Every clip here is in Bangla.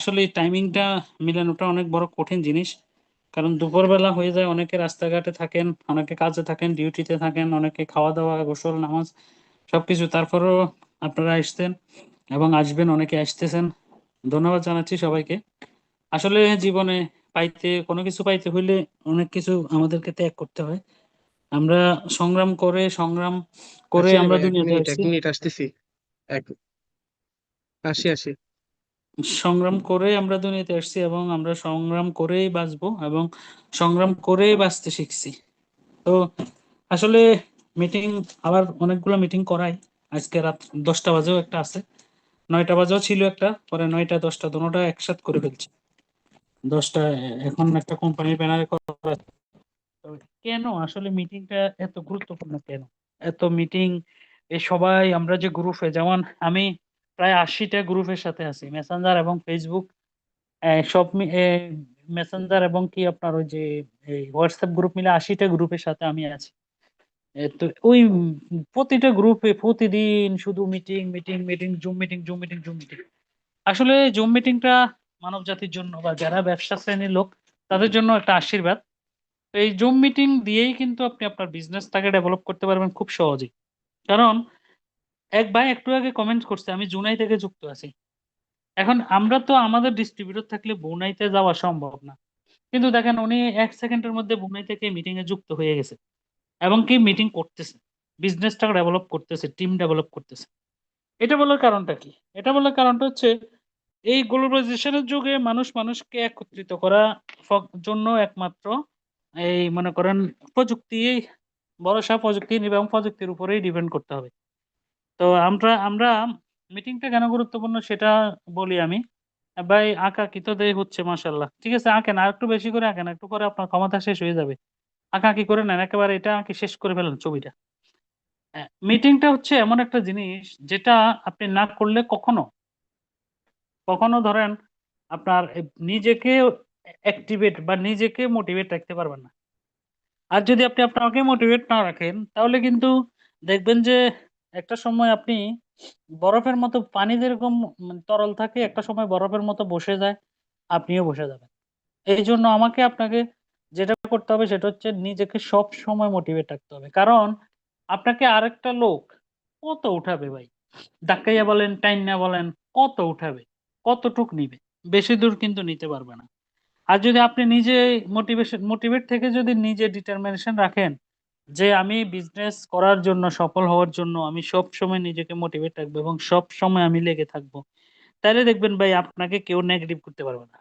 আসলে এই টাইমিংটা মিলানোটা অনেক বড় কঠিন জিনিস। কারণ দুপুরবেলা হয়ে যায়, অনেকে রাস্তাঘাটে থাকেন, অনেকে কাজে থাকেন, ডিউটিতে থাকেন, অনেকে খাওয়া-দাওয়া, গোসল, নামাজ সবকিছু। তারপরেও আপনারা আসছেন এবং আসবেন, অনেকে আসতেছেন। ধন্যবাদ জানাচ্ছি সবাইকে। আসলে জীবনে কোনো কিছু পাইতে হইলে অনেক কিছু আমাদেরকে ত্যাগ করতে হয়। আমরা সংগ্রাম করে আসি রে আমরা ভাই, এক দুনিয়াতে মিনিট এক আসছি। মিনিট আসতেছি। এক আসি আসি। সংগ্রাম করে আমরা দুনিয়াতে আসছি এবং আমরা সংগ্রাম করেই বাঁচবো এবং সংগ্রাম করেই বাঁচতে শিখছি। তো আসলে মিটিং, আবার অনেকগুলো মিটিং করাই। আজকে রাত 10টা বাজেও একটা আছে, 9টা বাজেও ছিল একটা, পরে 9টা 10টা দোনোটা একসাথ করে ফেলছি। 10টা এখন একটা কোম্পানির ব্যানারে করা। তো কেন আসলে মিটিংটা এত গুরুত্বপূর্ণ কেন? এত মিটিং, এই সবাই আমরা যে গ্রুপে, যেমন আমি প্রায় 80টা গ্রুপের সাথে আছি, মেসেঞ্জার এবং ফেসবুক, সব মেসেঞ্জার এবং কি আপনার ওই যে এই হোয়াটসঅ্যাপ গ্রুপ মিলে 80টা গ্রুপের সাথে আমি আছি। তো ওই প্রতিটা গ্রুপে প্রতিদিন শুধু meeting meeting meeting, zoom meeting zoom meeting zoom meeting. আসলে জুম মিটিংটা মানব জাতির জন্য বা যারা ব্যবসা শ্রেণীর লোক তাদের জন্য একটা আশীর্বাদ। তো এই জুম মিটিং দিয়েই কিন্তু আপনি আপনার বিজনেসটাকে ডেভেলপ করতে পারবেন খুব সহজেই। কারণ এক ভাই একটু আগে কমেন্ট করছে আমি জুনাই থেকে যুক্ত আছি। এখন আমরা তো আমাদের ডিস্ট্রিবিউটর থাকলে বুনাইতে যাওয়া সম্ভব না, কিন্তু দেখেন উনি 1 সেকেন্ডের মধ্যে বুনাই থেকে মিটিং এ যুক্ত হয়ে গেছে এবং কি মিটিং করতেছে, বিজনেসটা ডেভেলপ করতেছে, টিম ডেভেলপ করতেছে। এটা বলার কারণটা কি? এটা বলার কারণটা হচ্ছে এই গ্লোবালাইজেশনের যুগে মানুষ মানুষকে একত্রিত করা জন্য একমাত্র এই মনে করেন প্রযুক্তি, ভরসা প্রযুক্তি এবং প্রযুক্তির উপরেই ডিপেন্ড করতে হবে। তো আমরা মিটিংটা কেন গুরুত্বপূর্ণ সেটা বলি আমি। ভাই আঁকা কি তো দেয় হচ্ছে, মাশাল্লাহ, ঠিক আছে আঁকেন, আর একটু বেশি করে আঁকেন, একটু পরে আপনার ক্ষমতা শেষ হয়ে যাবে। আঁকা কি করে নেন, একেবারে এটা আঁকি শেষ করে ফেলেন ছবিটা। মিটিংটা হচ্ছে এমন একটা জিনিস যেটা আপনি না করলে কখনো কখনো ধরেন আপনার নিজেকে অ্যাক্টিভেট বা নিজেকে মোটিভেট রাখতে পারবেন না। আর যদি আপনি আপনাকে মোটিভেট না রাখেন তাহলে কিন্তু দেখবেন যে একটা সময় আপনি বরফের মতো, পানি যেরকম তরল থাকে, একটা সময় বরফের মতো বসে যায়, আপনিও বসে যাবেন। এই জন্য আমাকে আপনাকে যেটা করতে হবে সেটা হচ্ছে নিজেকে সব সময় মোটিভেট রাখতে হবে। কারণ আপনাকে আরেকটা লোক কত উঠাবে ভাই, ধাক্কাইয়া বলেন, টাইন্না বলেন, কত উঠাবে, কতটুক নিবে, বেশি দূর কিন্তু নিতে পারবে না। আর যদি আপনি নিজে মোটিভেট থেকে যদি নিজে ডিটারমিনেশন রাখেন যে আমি বিজনেস করার জন্য, সফল হওয়ার জন্য আমি সব সময় নিজেকে মোটিভেট রাখবো এবং সব সময় আমি লেগে থাকবো, তাহলে দেখবেন ভাই আপনাকে কেউ নেগেটিভ করতে পারবে না।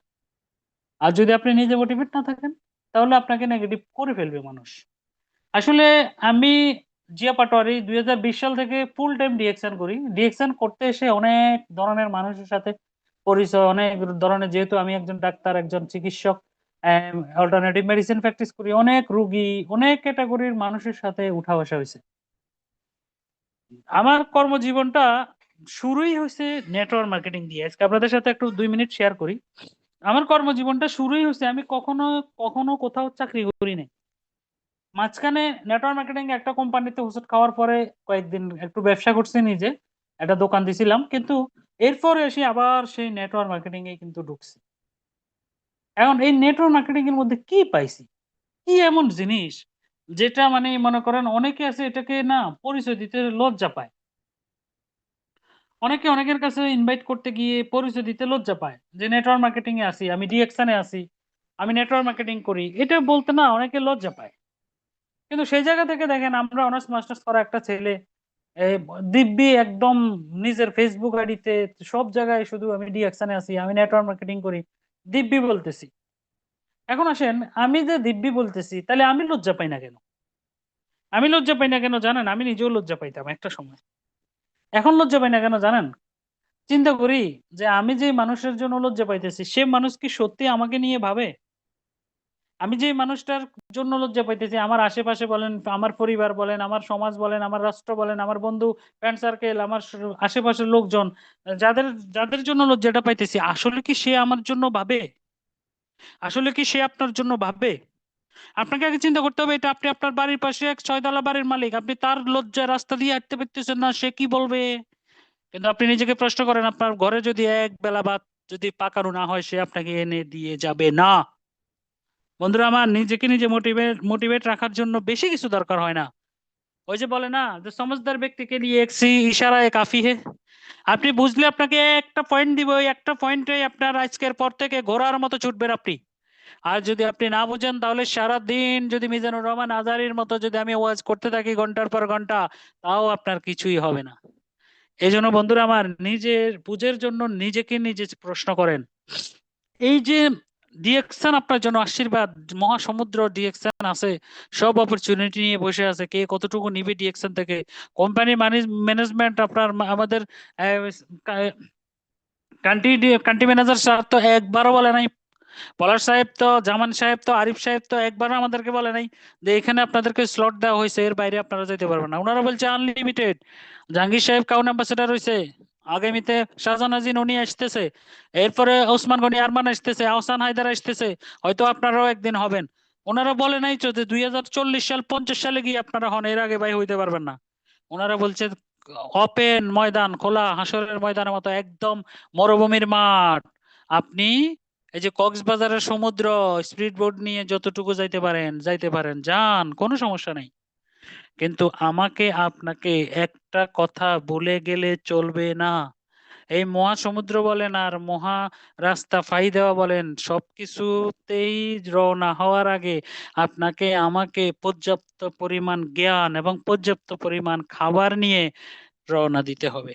আর যদি আপনি নিজে মোটিভেট না থাকেন তাহলে আপনাকে নেগেটিভ করে ফেলবে মানুষ। আসলে আমি জিয়া পাটোয়ারি 2020 সাল থেকে ফুল টাইম ডিএকশন করি। ডিএকশন করতে এসে অনেক ধরনের মানুষের সাথে পরিচয়, অনেক ধরনের, যেহেতু আমি একজন ডাক্তার, একজন চিকিৎসক, অল্টারনেটিভ মেডিসিন প্র্যাকটিস করি, অনেক রুগী, অনেক ক্যাটাগরির মানুষের সাথে উঠা বসা হয়েছে। আমার কর্মজীবনটা শুরুই হয়েছে নেটওয়ার্ক মার্কেটিং দিয়ে। আজকে আপনাদের সাথে একটু 2 মিনিট শেয়ার করি। আমার কর্মজীবনটা শুরুই হয়েছে, আমি কখনো কখনো কোথাও চাকরি করি নাই। মাঝখানে নেটওয়ার্ক মার্কেটিং একটা কোম্পানিতে হোস্ট খাওয়ার পরে কয়েকদিন একটু ব্যবসা করছি নিজে, একটা দোকান দিছিলাম, কিন্তু এরপরে এসে আবার সেই নেটওয়ার্ক মার্কেটিং এ কিন্তু ঢুকছি। এখন এই নেটওয়ার্ক মার্কেটিং এর মধ্যে কি পাইছি, কি এমন জিনিস যেটা মানে মনে করেন অনেকে আছে এটাকে না পরিচয় দিতে লজ্জা পায়। অনেকে অনেকের কাছে ইনভাইট করতে গিয়ে পরিচয় দিতে লজ্জা পায় যে নেটওয়ার্ক মার্কেটিং এ আছি, আমি ডিএকশনে আছি, আমি নেটওয়ার্ক মার্কেটিং করি, এটা বলতে না অনেকে লজ্জা পায়। কিন্তু সেই জায়গা থেকে দেখেন আমরা অনার্স মাস্টার্স করা একটা ছেলে, এই দিব্যি একদম নিজের ফেসবুক আইডিতে সব জায়গায় শুধু আমি ডিএকশনে আছি, আমি নেটওয়ার্ক মার্কেটিং করি, দিব্যি বলতেছি। এখন আসেন, আমি যে দিব্যি বলতেছি তাহলে আমি লজ্জা পাই না কেন? আমি লজ্জা পাই না কেন জানেন? আমি নিজেও লজ্জা পাইতাম একটা সময়, এখন লজ্জা পাই না কেন জানেন? চিন্তা করি যে আমি যে মানুষের জন্য লজ্জা পাইতেছি সে মানুষ কি সত্যি আমাকে নিয়ে ভাবে? আমি যে মানুষটার জন্য লজ্জা পাইতেছি, আমার আশেপাশে বলেন, আমার পরিবার বলেন, আমার সমাজ বলেন, আমার রাষ্ট্র বলেন, আমার বন্ধু, ফ্রেন্ড সার্কেল, আমার আশেপাশের লোকজন, যাদের যাদের জন্য লজ্জাটা পাইতেছি, আসলে কি সে আমার জন্য ভাবে? আসলে কি সে আপনার জন্য ভাবে? আপনাকে আগে চিন্তা করতে হবে, এটা আপনি আপনার বাড়ির পাশে এক 6 তলা বাড়ির মালিক, আপনি তার লজ্জায় রাস্তা দিয়ে হাঁটতে পারতেছেন না, সে কি বলবে? কিন্তু আপনি নিজেকে প্রশ্ন করেন, আপনার ঘরে যদি এক বেলা ভাত যদি পাকানো না হয় সে আপনাকে এনে দিয়ে যাবে না। বন্ধুরা আমার, নিজেকে নিজে মোটিভেট রাখার জন্য বেশি কিছু দরকার হয় না। ওই যে বলে না যে সমঝদার ব্যক্তিকে নিয়ে এক ইশারায় কাফি হে। আপনি বুঝলে আপনাকে একটা পয়েন্ট দিব, ওই একটা পয়েন্টে আপনার আজকের পর থেকে ঘোড়ার মতো ছুটবেন আপনি। আর যদি আপনি না বুঝেন তাহলে সারা দিন যদি মিজানুর রহমান আজারির মতো যদি আমি ওয়াজ করতে থাকি ঘন্টার পর ঘন্টা, তাও আপনার কিছুই হবে না। এই জন্য বন্ধুরা আমার, নিজের বুঝের জন্য নিজেকে নিজে প্রশ্ন করেন। এই যে ডিএকশন আপনার জন্য আশীর্বাদ, মহাসমুদ্র ডিএকশন আছে, সব অপরচুনিটি নিয়ে বসে আছে, কে কতটুকু নিবে ডিএকশন থেকে। কোম্পানি ম্যানেজমেন্ট আপনার আমাদের কান্ট্রি কান্ট্রি ম্যানেজার স্যার তো একবারও বলে নাই, পলাশ সাহেব তো, জামান সাহেব তো, আরিফ সাহেব তো একবারও আমাদেরকে বলে নাই যে এখানে আপনাদেরকে স্লট দেওয়া হয়েছে, এর বাইরে আপনারা যেতে পারবেন না। ওনারা বলছে আনলিমিটেড। জাহাঙ্গীর সাহেব কাউন অ্যাম্বাসেডর হয়েছে, আগামীতে শাহজাহান আজিন উনি আসতেছে, এরপরে ওসমান গনি আরমান আসতেছে, আহসান হায়দার আসতেছে, হয়তো আপনারাও একদিন হবেন। ওনারা বলে নাই তো যে 2040 সাল 50 সালে গিয়ে আপনারা হন, এর আগে ভাই হইতে পারবেন না। ওনারা বলছে ওপেন ময়দান, খোলা হাসরের ময়দানের মতো একদম মরুভূমির মাঠ। আপনি এই যে কক্সবাজারের সমুদ্র, স্পিড বোট নিয়ে যতটুকু যাইতে পারেন যাইতে পারেন, যান, কোনো সমস্যা নেই। কিন্তু আমাকে আপনাকে একটা কথা ভুলে গেলে চলবে না। এই মহাসমুদ্র বলেন আর মহা রাস্তা ফাই দেওয়া বলেন, সবকিছুতেই রওনা হওয়ার আগে আপনাকে আমাকে পর্যাপ্ত পরিমাণ জ্ঞান এবং পর্যাপ্ত পরিমাণ খাবার নিয়ে রওনা দিতে হবে।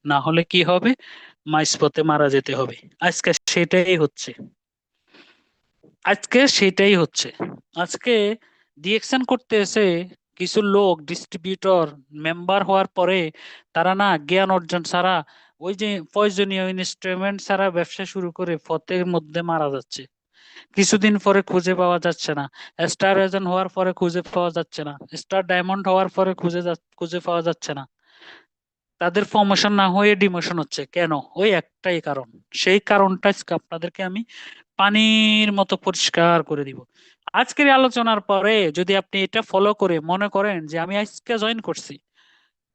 না হলে কি হবে? মাঝপথে মারা যেতে হবে। আজকে সেটাই হচ্ছে। আজকে সেটাই হচ্ছে। আজকে ডিএকশন করতে এসে কিছু লোক ডিস্ট্রিবিউটর মেম্বার হওয়ার পরে তারা না জ্ঞান অর্জন ছাড়া, ওই যে প্রয়োজনীয় ইনস্ট্রুমেন্ট ছাড়া ব্যবসা শুরু করে পথের মধ্যে মারা যাচ্ছে। কিছুদিন পরে খুঁজে পাওয়া যাচ্ছে না। স্টার এজেন্ট হওয়ার পরে খুঁজে পাওয়া যাচ্ছে না। স্টার ডায়মন্ড হওয়ার পরে খুঁজে পাওয়া যাচ্ছে না। তাদের প্রমোশন না হয়ে ডিমোশন হচ্ছে কেন? ওই একটাই কারণ। সেই কারণটা আজকে আপনাদেরকে আমি পানির মতো পরিষ্কার করে দিব। আজকের এই আলোচনার পরে যদি আপনি এটা ফলো করে মনে করেন যে আমি আজকে জয়েন করছি,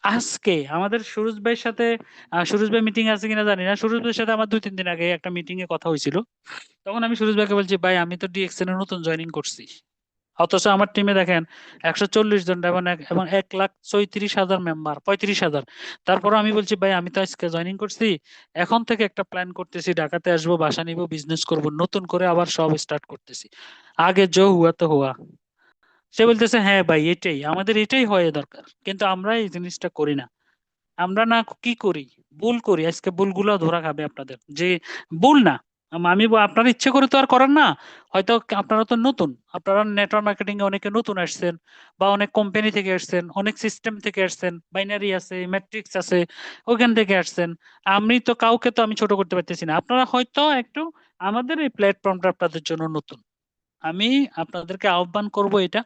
আজকে আমাদের সুরজ ভাইয়ের সাথে, সুরজ ভাই মিটিং আছে কিনা জানি না, সুরজ ভাইয়ের সাথে আমার 2-3 দিন আগে একটা মিটিং এ কথা হয়েছিল। তখন আমি সুরজ ভাইকে বলছি, ভাই আমি তো ডিএক্সএন এর নতুন জয়েনিং করছি, অথচ আমার টিমে দেখেন 140 জন এবং 1,34,000 মেম্বার, 35,000। তারপর আমি বলছি, ভাই আমি তো আজকে জয়েনিং করছি, এখন থেকে একটা প্ল্যান করতেছি, ঢাকাতে আসবো, বাসা নিব, বিজনেস করব, নতুন করে আবার সব স্টার্ট করতেছি, আগে জো হুয়া তো হুয়া। সে বলতেছে, হ্যাঁ ভাই এটাই আমাদের, এটাই হয়ে দরকার, কিন্তু আমরা এই জিনিসটা করি না। আমরা না কি করি, ভুল করি। আজকে ভুলগুলো ধরা খাবে আপনাদের, যে ভুল না। আপনারা ইচ্ছে করে তো আর করেন না। হয়তো আপনারা তো নতুন, আপনারা নেটওয়ার্ক মার্কেটিং এ অনেকে নতুন আসছেন, বা অনেক কোম্পানি থেকে আসছেন, অনেক সিস্টেম থেকে আসছেন, বাইনারি আছে, ম্যাট্রিক্স আছে, ওইখান থেকে আসছেন। আমি তো কাউকে তো আমি ছোট করতে পারতেছি না। আপনারা হয়তো একটু, আমাদের এই প্ল্যাটফর্মটা আপনাদের জন্য নতুন। আমি আপনাদেরকে আহ্বান করব এটা,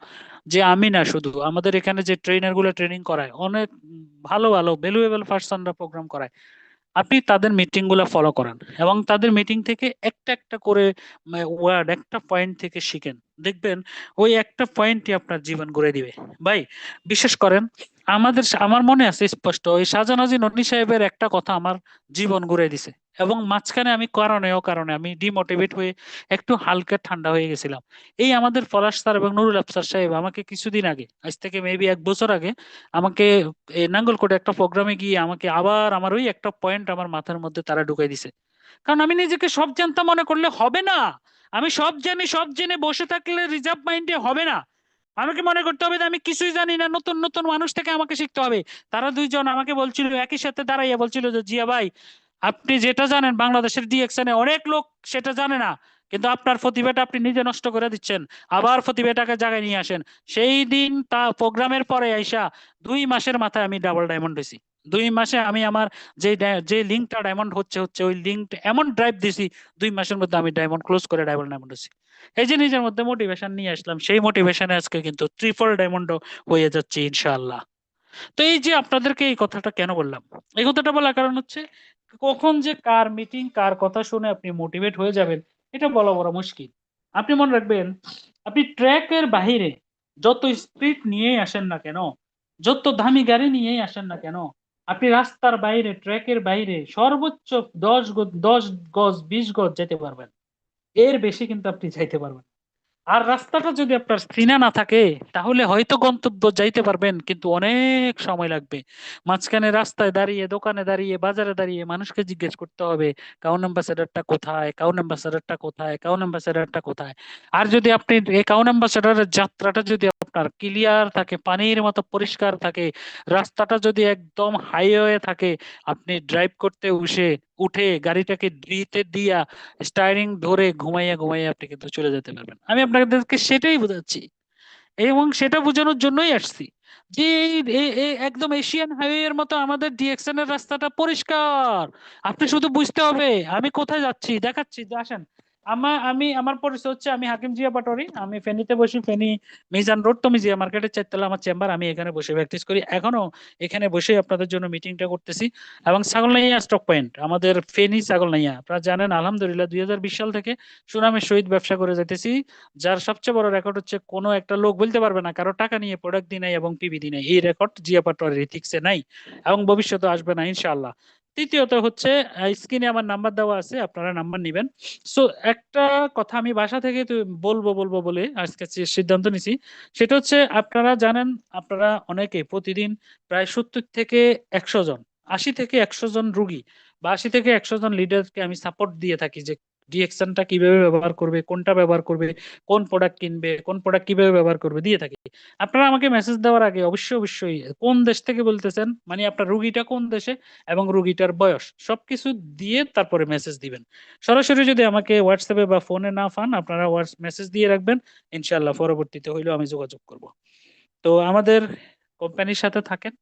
যে আমি না শুধু, আমাদের এখানে যে ট্রেনার গুলো ট্রেনিং করায়, অনেক ভালো ভালো ভ্যালুয়েবল পার্সনরা প্রোগ্রাম করায়, আপনি তাদের মিটিং গুলো ফলো করেন এবং তাদের মিটিং থেকে একটা একটা করে ওয়ার্ড, একটা পয়েন্ট থেকে শিখেন। দেখবেন ওই একটা পয়েন্টই আপনার জীবন গড়ে দিবে। ভাই বিশেষ করেন, আমার মনে আছে স্পষ্ট, ওই শাহজাহান ননী সাহেবের একটা কথা আমার জীবন গড়ে দিছে। এবং মাঝখানে আমি কারণে আমি ডিমোটিভেট হয়ে একটু হালকা ঠান্ডা হয়ে গেছিলাম। এই আমাদের পলাশ স্যার এবং নুরুল আফসার সাহেব আমাকে কিছুদিন আগে, আজ থেকে মেবি 1 বছর আগে, আমাকে নাঙ্গলকোটে একটা প্রোগ্রামে গিয়ে আমাকে আবার আমার ওই একটা পয়েন্ট আমার মাথার মধ্যে তারা ঢুকাই দিছে। কারণ আমি নিজেকে সব জানতা মনে করলে হবে না। আমি সব জানি, সব জেনে বসে থাকলে রিজার্ভ মাইন্ডে হবে না। আমাকে মনে করতে হবে যে আমি কিছুই জানি না, নতুন নতুন মানুষ থেকে আমাকে শিখতে হবে। তারা দুইজন আমাকে বলছিল, একই সাথে দাঁড়াইয়া বলছিল যে জিয়া ভাই, আপনি যেটা জানেন বাংলাদেশের ডিএকশনে অনেক লোক সেটা জানে না, কিন্তু আপনার প্রতিভাটা আপনি নিজে নষ্ট করে দিচ্ছেন, আবার প্রতিভাটাকে জায়গায় নিয়ে আসেন। সেই দিন তা প্রোগ্রামের পরে আইসা 2 মাসের মাথায় আমি ডাবল ডায়মন্ড হয়েছি। 2 মাসে আমি আমার যে লিঙ্কটা ডায়মন্ড হচ্ছে হচ্ছে ওই লিঙ্কটা এমন ড্রাইভ দিছি, 2 মাসের মধ্যে আমি ডায়মন্ড ক্লোজ করে ডাবল ডায়মন্ড হয়েছি। এই যে নিজের মধ্যে মোটিভেশন নিয়ে আসলাম, সেই মোটিভেশনে আজকে কিন্তু ট্রিপল ডায়মন্ড হয়ে যাচ্ছে ইনশাআল্লাহ। তো এই যে আপনাদেরকে এই কথাটা কেন বললাম, এই কথাটা বলার কারণ হচ্ছে, কখন যে কার মিটিং, কার কথা শুনে আপনি মোটিভেট হয়ে যাবেন, এটা বলা বড় মুশকিল। আপনি মনে রাখবেন, আপনি ট্র্যাকের বাহিরে যত স্পিড নিয়েই আসেন না কেন, যত দামি গাড়ি নিয়েই আসেন না কেন, আপনি রাস্তার বাইরে, ট্র্যাকের বাইরে সর্বোচ্চ 10 গজ 20 গজ যেতে পারবেন, এর বেশি কিন্তু আপনি যাইতে পারবেন না। আর রাস্তাটা যদি আপনার চেনা না থাকে, তাহলে হয়তো গন্তব্য যাইতে পারবেন, কিন্তু অনেক সময় লাগবে। মাঝখানে রাস্তায় দাঁড়িয়ে, দোকানে দাঁড়িয়ে, বাজারে দাঁড়িয়ে মানুষকে জিজ্ঞেস করতে হবে কাউন অ্যাম্বাসেডরটা কোথায়, কাউন অ্যাম্বাসেডরটা কোথায়, কাউন অ্যাম্বাসেডরটা কোথায়। আর যদি আপনি এই কাউন অ্যাম্বাসেডরের যাত্রাটা যদি আপনার ক্লিয়ার থাকে, পানির মতো পরিষ্কার থাকে, রাস্তাটা যদি একদম হাইওয়ে থাকে, আপনি ড্রাইভ করতে উঠে গাড়িটাকে দিতে দিয়া স্টারিং ধরে ঘুমাইয়া ঘুমাইয়া আপনি কিন্তু চলে যেতে পারবেন। আমি আপনাদেরকে সেটাই বোঝাচ্ছি এবং সেটা বোঝানোর জন্যই আসছি যে এই একদম এশিয়ান হাইওয়ে এর মতো আমাদের ডিএক্সএন এর রাস্তাটা পরিষ্কার। আপনি শুধু বুঝতে হবে আমি কোথায় যাচ্ছি, দেখাচ্ছি যে আসেন। আমার পরিচয় হচ্ছে, আমি হাকিম জিয়া পাটোয়ারি, আমি ফেনীতে বসি, ফেনী মিজান রোড তো মিজিয়া মার্কেটের চারতলা আমার চেম্বার, আমি এখানে বসে প্র্যাকটিস করি এখনো। এখানে বসে আপনাদের জন্য মিটিংটা করতেছি। এবং ছাগলনাইয়া স্টক পয়েন্ট, আমাদের ফেনী ছাগলনাইয়া, আপনারা জানেন আলহামদুলিল্লাহ 2020 সাল থেকে সুনামের সহিত ব্যবসা করে যাইতেছি। যার সবচেয়ে বড় রেকর্ড হচ্ছে কোনো একটা লোক বলতে পারবে না কারো টাকা নিয়ে প্রোডাক্ট দিই নাই এবং পিবি দিই নাই, এই রেকর্ড জিয়া পাটোয়ারির এথিক্সে নাই এবং ভবিষ্যতে আসবে না ইনশাআল্লাহ। তৃতীয়ত হচ্ছে, স্ক্রিনে আমার নাম্বার দেওয়া আছে, আপনারা নাম্বার নিবেন। সো একটা কথা আমি বাসা থেকে তো বলবো বলবো বলে আজকে সিদ্ধান্ত নিছি। সেটা হচ্ছে, আপনারা জানেন, আপনারা অনেকে প্রতিদিন প্রায় 70 থেকে 100 জন, 80 থেকে 100 জন রুগী বা 80 থেকে 100 জন লিডারকে আমি সাপোর্ট দিয়ে থাকি যে ডিএক্সএনটা কিভাবে ব্যবহার করবে, কোনটা ব্যবহার করবে, কোন প্রোডাক্ট কিনবে, কোন প্রোডাক্ট কিভাবে ব্যবহার করবে দিয়ে থাকি। আপনারা আমাকে মেসেজ দেওয়ার আগে অবশ্যই অবশ্যই কোন দেশ থেকে বলতেছেন, মানে আপনার রুগীটা কোন দেশে এবং রুগীটার বয়স সবকিছু দিয়ে তারপরে মেসেজ দিবেন। সরাসরি যদি আমাকে হোয়াটসঅ্যাপে বা ফোনে না পান, আপনারা মেসেজ দিয়ে রাখবেন, ইনশাল্লাহ পরবর্তীতে হইলেও আমি যোগাযোগ করব। তো আমাদের কোম্পানির সাথে থাকেন।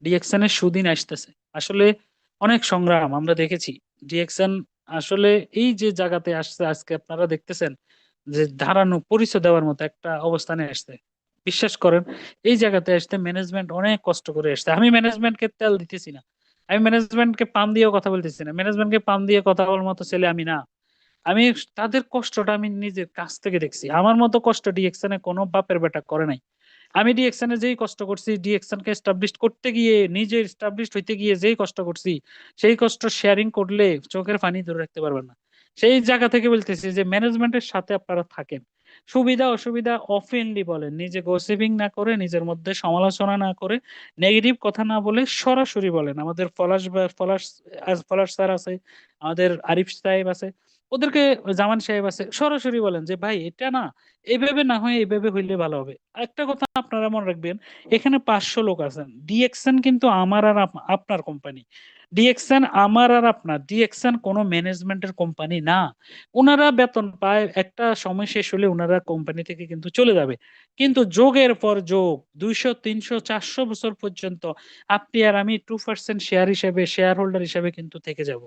ডিএক্সএন এর সুদিন আসতেছে। আসলে অনেক সংগ্রাম আমরা দেখেছি। ডিএক্সএন আসলে এই যে জায়গাতে আসছে আজকে আপনারা দেখতেছেন, যে ধারানো পরিচয় দেওয়ার মতো একটা অবস্থানে আসছে। বিশ্বাস করেন, এই জায়গাতে আসতে ম্যানেজমেন্ট অনেক কষ্ট করে আসছে। আমি ম্যানেজমেন্টকে তেল দিতেছি না, আমি ম্যানেজমেন্টকে পাম দিয়েও কথা বলতেছি না, ম্যানেজমেন্টকে পাম দিয়ে কথা বলার মতো ছেলে আমি না। আমি তাদের কষ্টটা আমি নিজের কাছ থেকে দেখছি। আমার মতো কষ্ট ডিএক্সএন এ কোনো বাপের বেটা করে নাই। আমি ডিএক্সএন এ যেই কষ্ট করছি, ডিএক্সএন কে এস্টাবলিশ করতে গিয়ে, নিজে এস্টাবলিশ হইতে গিয়ে যেই কষ্ট করছি, সেই কষ্ট শেয়ারিং করলে চোখের পানি ধরে রাখতে পারবেন না। সেই জায়গা থেকে বলতেছি যে ম্যানেজমেন্টের সাথে আপনারা থাকেন, সুবিধা অসুবিধা ওপেনলি বলেন, নিজে গসিপিং না করে, নিজের মধ্যে সমালোচনা না করে, নেগেটিভ কথা না বলে সরাসরি বলেন। আমাদের পলাশ পলাশ স্যার আছে, আমাদের আরিফ সাহেব আছে, ওদেরকে, জামান সাহেব আছে, সরাসরি বলেন যে ভাই এটা না, এইভাবে না হয় এইভাবে হইলে ভালো হবে। একটা কথা আপনারা মনে রাখবেন, এখানে 500 লোক আছেন, ডিএক্সএন কিন্তু আমার আর আপনার কোম্পানি। ডিএক্সএন আমার আর আপনার, ডিএক্সএন কোনো ম্যানেজমেন্টের কোম্পানি না। ওনারা বেতন পায়, একটা সময় শেষ হলে ওনারা কোম্পানি থেকে কিন্তু চলে যাবে। কিন্তু যোগের পর যোগ, 200 300 400 বছর পর্যন্ত আপনি আর আমি 2% শেয়ার হিসেবে, শেয়ার হোল্ডার হিসেবে কিন্তু থেকে যাব।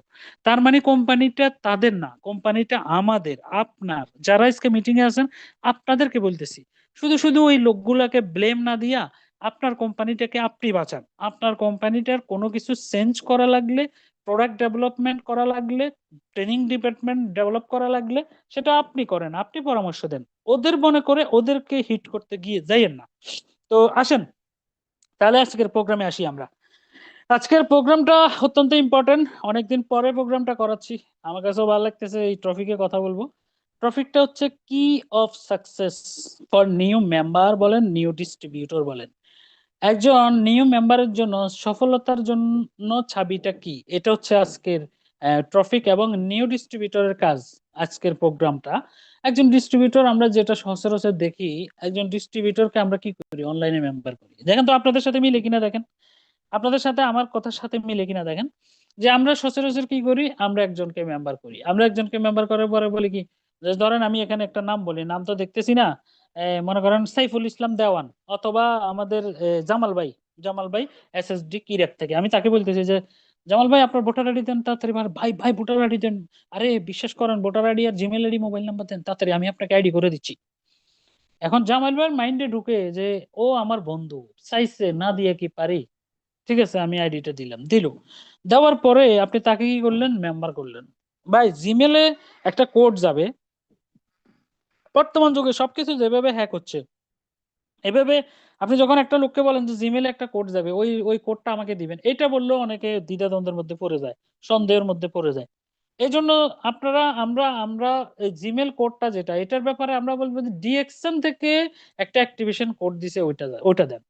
তার মানে কোম্পানিটা তাদের না, কোম্পানিটা আমাদের, আপনার, যারা আজকে মিটিং এ আছেন আপনাদেরকে বলতেছি। শুধু শুধু ওই লোকগুলাকে ব্লেম না দিয়া আপনার কোম্পানিটাকে আপনি বাঁচান। আপনার কোম্পানিটার কোনো কিছু চেঞ্জ করা লাগলে, প্রোডাক্ট ডেভেলপমেন্ট করা লাগলে, ট্রেনিং ডিপার্টমেন্ট ডেভেলপ করা লাগলে, সেটা আপনি করেন, আপনি পরামর্শ দেন। ওদের মনে করে ওদেরকে হিট করতে গিয়ে যাইয়েন না। তো আসেন, তাহলে আজকের প্রোগ্রামে আসি আমরা। আজকের প্রোগ্রামটা অত্যন্ত ইম্পর্টেন্ট, অনেকদিন পরে প্রোগ্রামটা করাচ্ছি। আমার কাছেও ভালো লাগতেছে এই টপিকে কথা বলবো। টপিকটা হচ্ছে কি of success for new member বলেন, নিউ ডিস্ট্রিবিউটর বলেন, একজন নিউ মেম্বারের জন্য সফলতার জন্য চাবিটা কি, এটা হচ্ছে আজকের টপিক এবং নিউ ডিস্ট্রিবিউটরের কাজ। আজকের প্রোগ্রামটা, একজন ডিস্ট্রিবিউটর আমরা যেটা সচরাচর দেখি, একজন ডিস্ট্রিবিউটরকে আমরা কি করি, অনলাইনে মেম্বার করি। দেখেন তো আপনাদের সাথে মিলে কিনা, দেখেন আপনাদের সাথে আমার কথার সাথে মিলে কিনা, দেখেন যে আমরা সচরাচর কি করি, আমরা একজনকে মেম্বার করি। আমরা একজনকে মেম্বার করার পরে বলি কি, যে ধরেন আমি এখানে একটা নাম বলি, নাম তো দেখতেছি না, মনে করেন সাইফুল ইসলাম দেওয়ান, অথবা আমাদের জামাল ভাই, জামাল ভাই এসএসডি কিরাত থেকে, আমি তাকে বলতেছি যে জামাল ভাই আপনার ভোটার আইডি দেন তাড়াতাড়ি। ভাই ভাই ভোটার আইডি দেন। আরে বিশ্বাস করেন, ভোটার আইডি আর জিমেল আইডি মোবাইল নাম্বার দেন তাড়াতাড়ি, আমি আপনাকে আইডি করে দিচ্ছি। এখন জামাল ভাইয়ের মাইন্ডে ঢুকে যে ও আমার বন্ধু, চাইছে না দিয়ে কি পারি, ঠিক আছে আমি আইডিটা দিলাম, দেওয়ার পরে আপনি তাকে কি করলেন, মেম্বার করলেন। ভাই জিমেলে একটা কোড যাবে, বর্তমান যুগে সবকিছু যেভাবে হ্যাক হচ্ছে, এভাবে আপনি যখন একটা লোককে বলেন যে জিমেলে একটা কোড যাবে, ওই ওই কোডটা আমাকে দিবেন, এটা বললেও অনেকে দ্বিধাদ্বন্দ্বের মধ্যে পড়ে যায়, সন্দেহের মধ্যে পড়ে যায়। এই জন্য আপনারা আমরা আমরা এই জিমেল কোডটা যেটা, এটার ব্যাপারে আমরা বলবো যে ডিএক্সএন থেকে একটা অ্যাক্টিভেশন কোড দিছে, ওইটা দেন।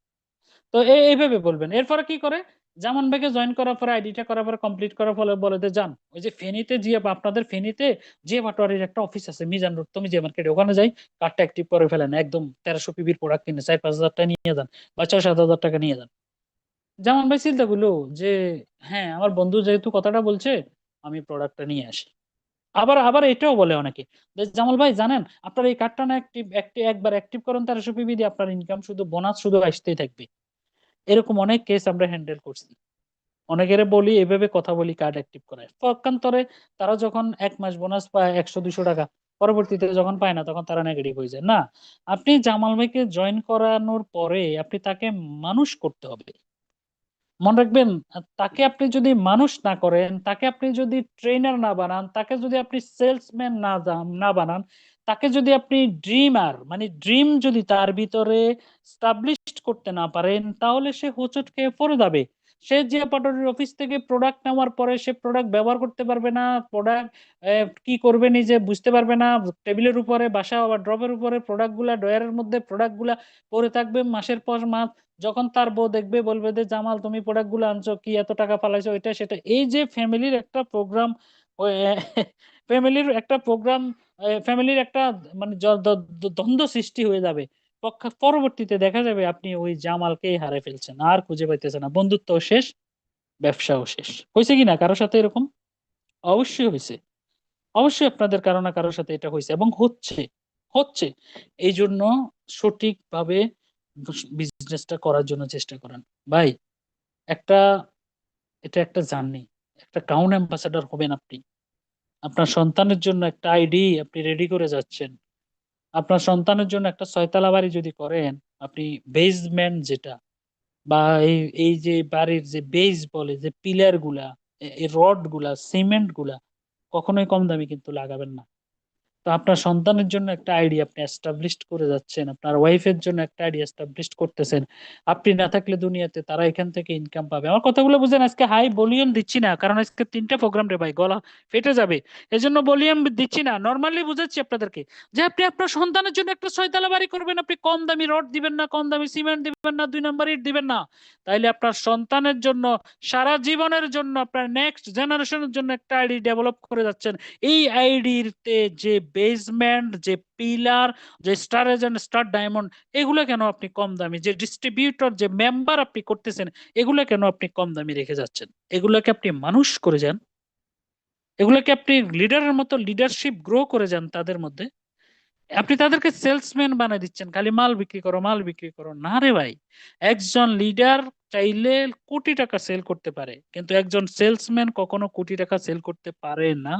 তো এইভাবে বলবেন। এরপরে কি করে, যেমন ভাগে জয়েন করার পরে আইডিটা করার পরে কমপ্লিট করার ফলে বলে যে যান ওই যে ফেনীতে যে আপনাদের ফেনীতে যে পাটোয়ারির একটা অফিস আছে মিজান রোড, তুমি যে মার্কেটে, ওখানে যাই কার্ডটা অ্যাক্টিভ করে ফেলেন, একদম 1300 পিবির প্রোডাক্ট কিনে 4-5 হাজার টাকা নিয়ে যান বা 6-7 হাজার টাকা নিয়ে যান। যেমন ভাই চিন্তা করলো যে হ্যাঁ আমার বন্ধু যেহেতু কথাটা বলছে, আমি প্রোডাক্টটা নিয়ে আসি। আবার আবার এটাও বলে অনেকে যে জামাল ভাই জানেন আপনার এই কার্ডটা না একবার অ্যাক্টিভ করেন 1300 পিবি দিয়ে, আপনার ইনকাম শুধু বোনাস শুধু আসতেই থাকবে। এরকম অনেক কেস আমরা হ্যান্ডেল করছি। অনেকের বলি এভাবে কথা বলি কার্ড অ্যাক্টিভ করায়, পক্ষান্তরে তারা যখন 1 মাস বোনাস পায় 100-200 টাকা, পরবর্তীতে যখন পায় না তখন তারা নেগেটিভ হয়ে যায়। না, আপনি জামাল ভাইকে জয়েন করানোর পরে আপনি তাকে মানুষ করতে হবে। মনে রাখবেন, তাকে আপনি যদি মানুষ না করেন, তাকে আপনি যদি ট্রেনার না বানান, তাকে যদি আপনি সেলসম্যান না বানান, তাকে যদি আপনি ড্রিমার মানে ড্রিম যদি তার ভিতরে স্টাবলিশড করতে না পারেন, তাহলে সে হোঁচট খেয়ে পড়ে যাবে। সে যে পাটরের অফিস থেকে প্রোডাক্ট নেওয়ার পরে সে প্রোডাক্ট ব্যবহার করতে পারবে না, প্রোডাক্ট কি করবে নিজে বুঝতে পারবে না। টেবিলের উপরে বাসা বা ড্রপের উপরে প্রোডাক্ট গুলা, ড্রয়ারের মধ্যে প্রোডাক্ট গুলা পরে থাকবে মাসের পর মাস। যখন তার বউ দেখবে বলবে যে জামাল তুমি প্রোডাক্ট গুলো আনছো কি এত টাকা ফালাইছো, এটা সেটা, এই যে ফ্যামিলির একটা প্রোগ্রাম, ফ্যামিলির একটা প্রোগ্রাম, ফ্যামিলির একটা মানে দ্বন্দ্ব সৃষ্টি হয়ে যাবে। পরবর্তীতে দেখা যাবে আপনি ওই জামালকেই হারিয়ে ফেলছেন, আর খুঁজে পাইতেছেন না, বন্ধুত্ব শেষ, ব্যবসাও শেষ। হয়েছে কি না কারোর সাথে এরকম? অবশ্যই হয়েছে। অবশ্যই আপনাদের কারো না কারোর সাথে এটা হয়েছে এবং হচ্ছে, হচ্ছে। এই জন্য সঠিকভাবে বিজনেসটা করার জন্য চেষ্টা করেন ভাই। একটা, এটা একটা জার্নি, একটা টাউন অ্যাম্বাসাডর হবেন আপনি। আপনার সন্তানের জন্য একটা আইডি আপনি রেডি করে যাচ্ছেন। আপনার সন্তানের জন্য একটা 6 তলা বাড়ি যদি করেন, আপনি বেসমেন্ট যেটা বা এই এই যে বাড়ির যে বেস বলে, যে পিলার গুলা, এই রড গুলা, সিমেন্ট গুলা কখনোই কম দামি কিন্তু লাগাবেন না। তো আপনার সন্তানের জন্য একটা আইডিয়া আপনি এস্টাবলিশ করে যাচ্ছেন, আপনার ওয়াইফের জন্য একটা আইডিয়া এস্টাবলিশ করতেছেন। আপনি না থাকলে দুনিয়াতে তারা এখান থেকে ইনকাম পাবে। আমার কথাগুলো বুঝেন। আজকে হাই ভলিউম দিচ্ছি না, কারণ আজকে 3টা প্রোগ্রাম রে ভাই, গলা ফেটে যাবে। এজন্য ভলিউম দিচ্ছি না, নর্মালি বুঝাচ্ছি আপনাদেরকে যে আপনি আপনার সন্তানের জন্য একটা 6 তলা বাড়ি করবেন, আপনি কম দামি রড দিবেন না, কম দামি সিমেন্ট দিবেন না, 2 নম্বর ইট দিবেন না। তাইলে আপনার সন্তানের জন্য, সারা জীবনের জন্য, আপনার নেক্সট জেনারেশনের জন্য একটা আইডি ডেভেলপ করে যাচ্ছেন। এই আইডির তে যে বেসমেন্ট, যে পিলার, যে স্টার এজেন্ট, স্টার ডায়মন্ড, এগুলো কেন আপনি কম দামি, যে ডিস্ট্রিবিউটর, যে মেম্বার আপনি করতেছেন, এগুলো কেন আপনি কম দামি রেখে যাচ্ছেন? এগুলোকে আপনি মানুষ করে যান, এগুলোকে আপনি লিডারের মতো লিডারশিপ গ্রো করে যান তাদের মধ্যে। আপনি তাদেরকে সেলসম্যান বানাই দিচ্ছেন, খালি মাল বিক্রি করো, মাল বিক্রি করো। না রে ভাই, একজন লিডার চাইলে কোটি টাকা সেল করতে পারে, কিন্তু একজন সেলসম্যান কখনো কোটি টাকা সেল করতে পারে না।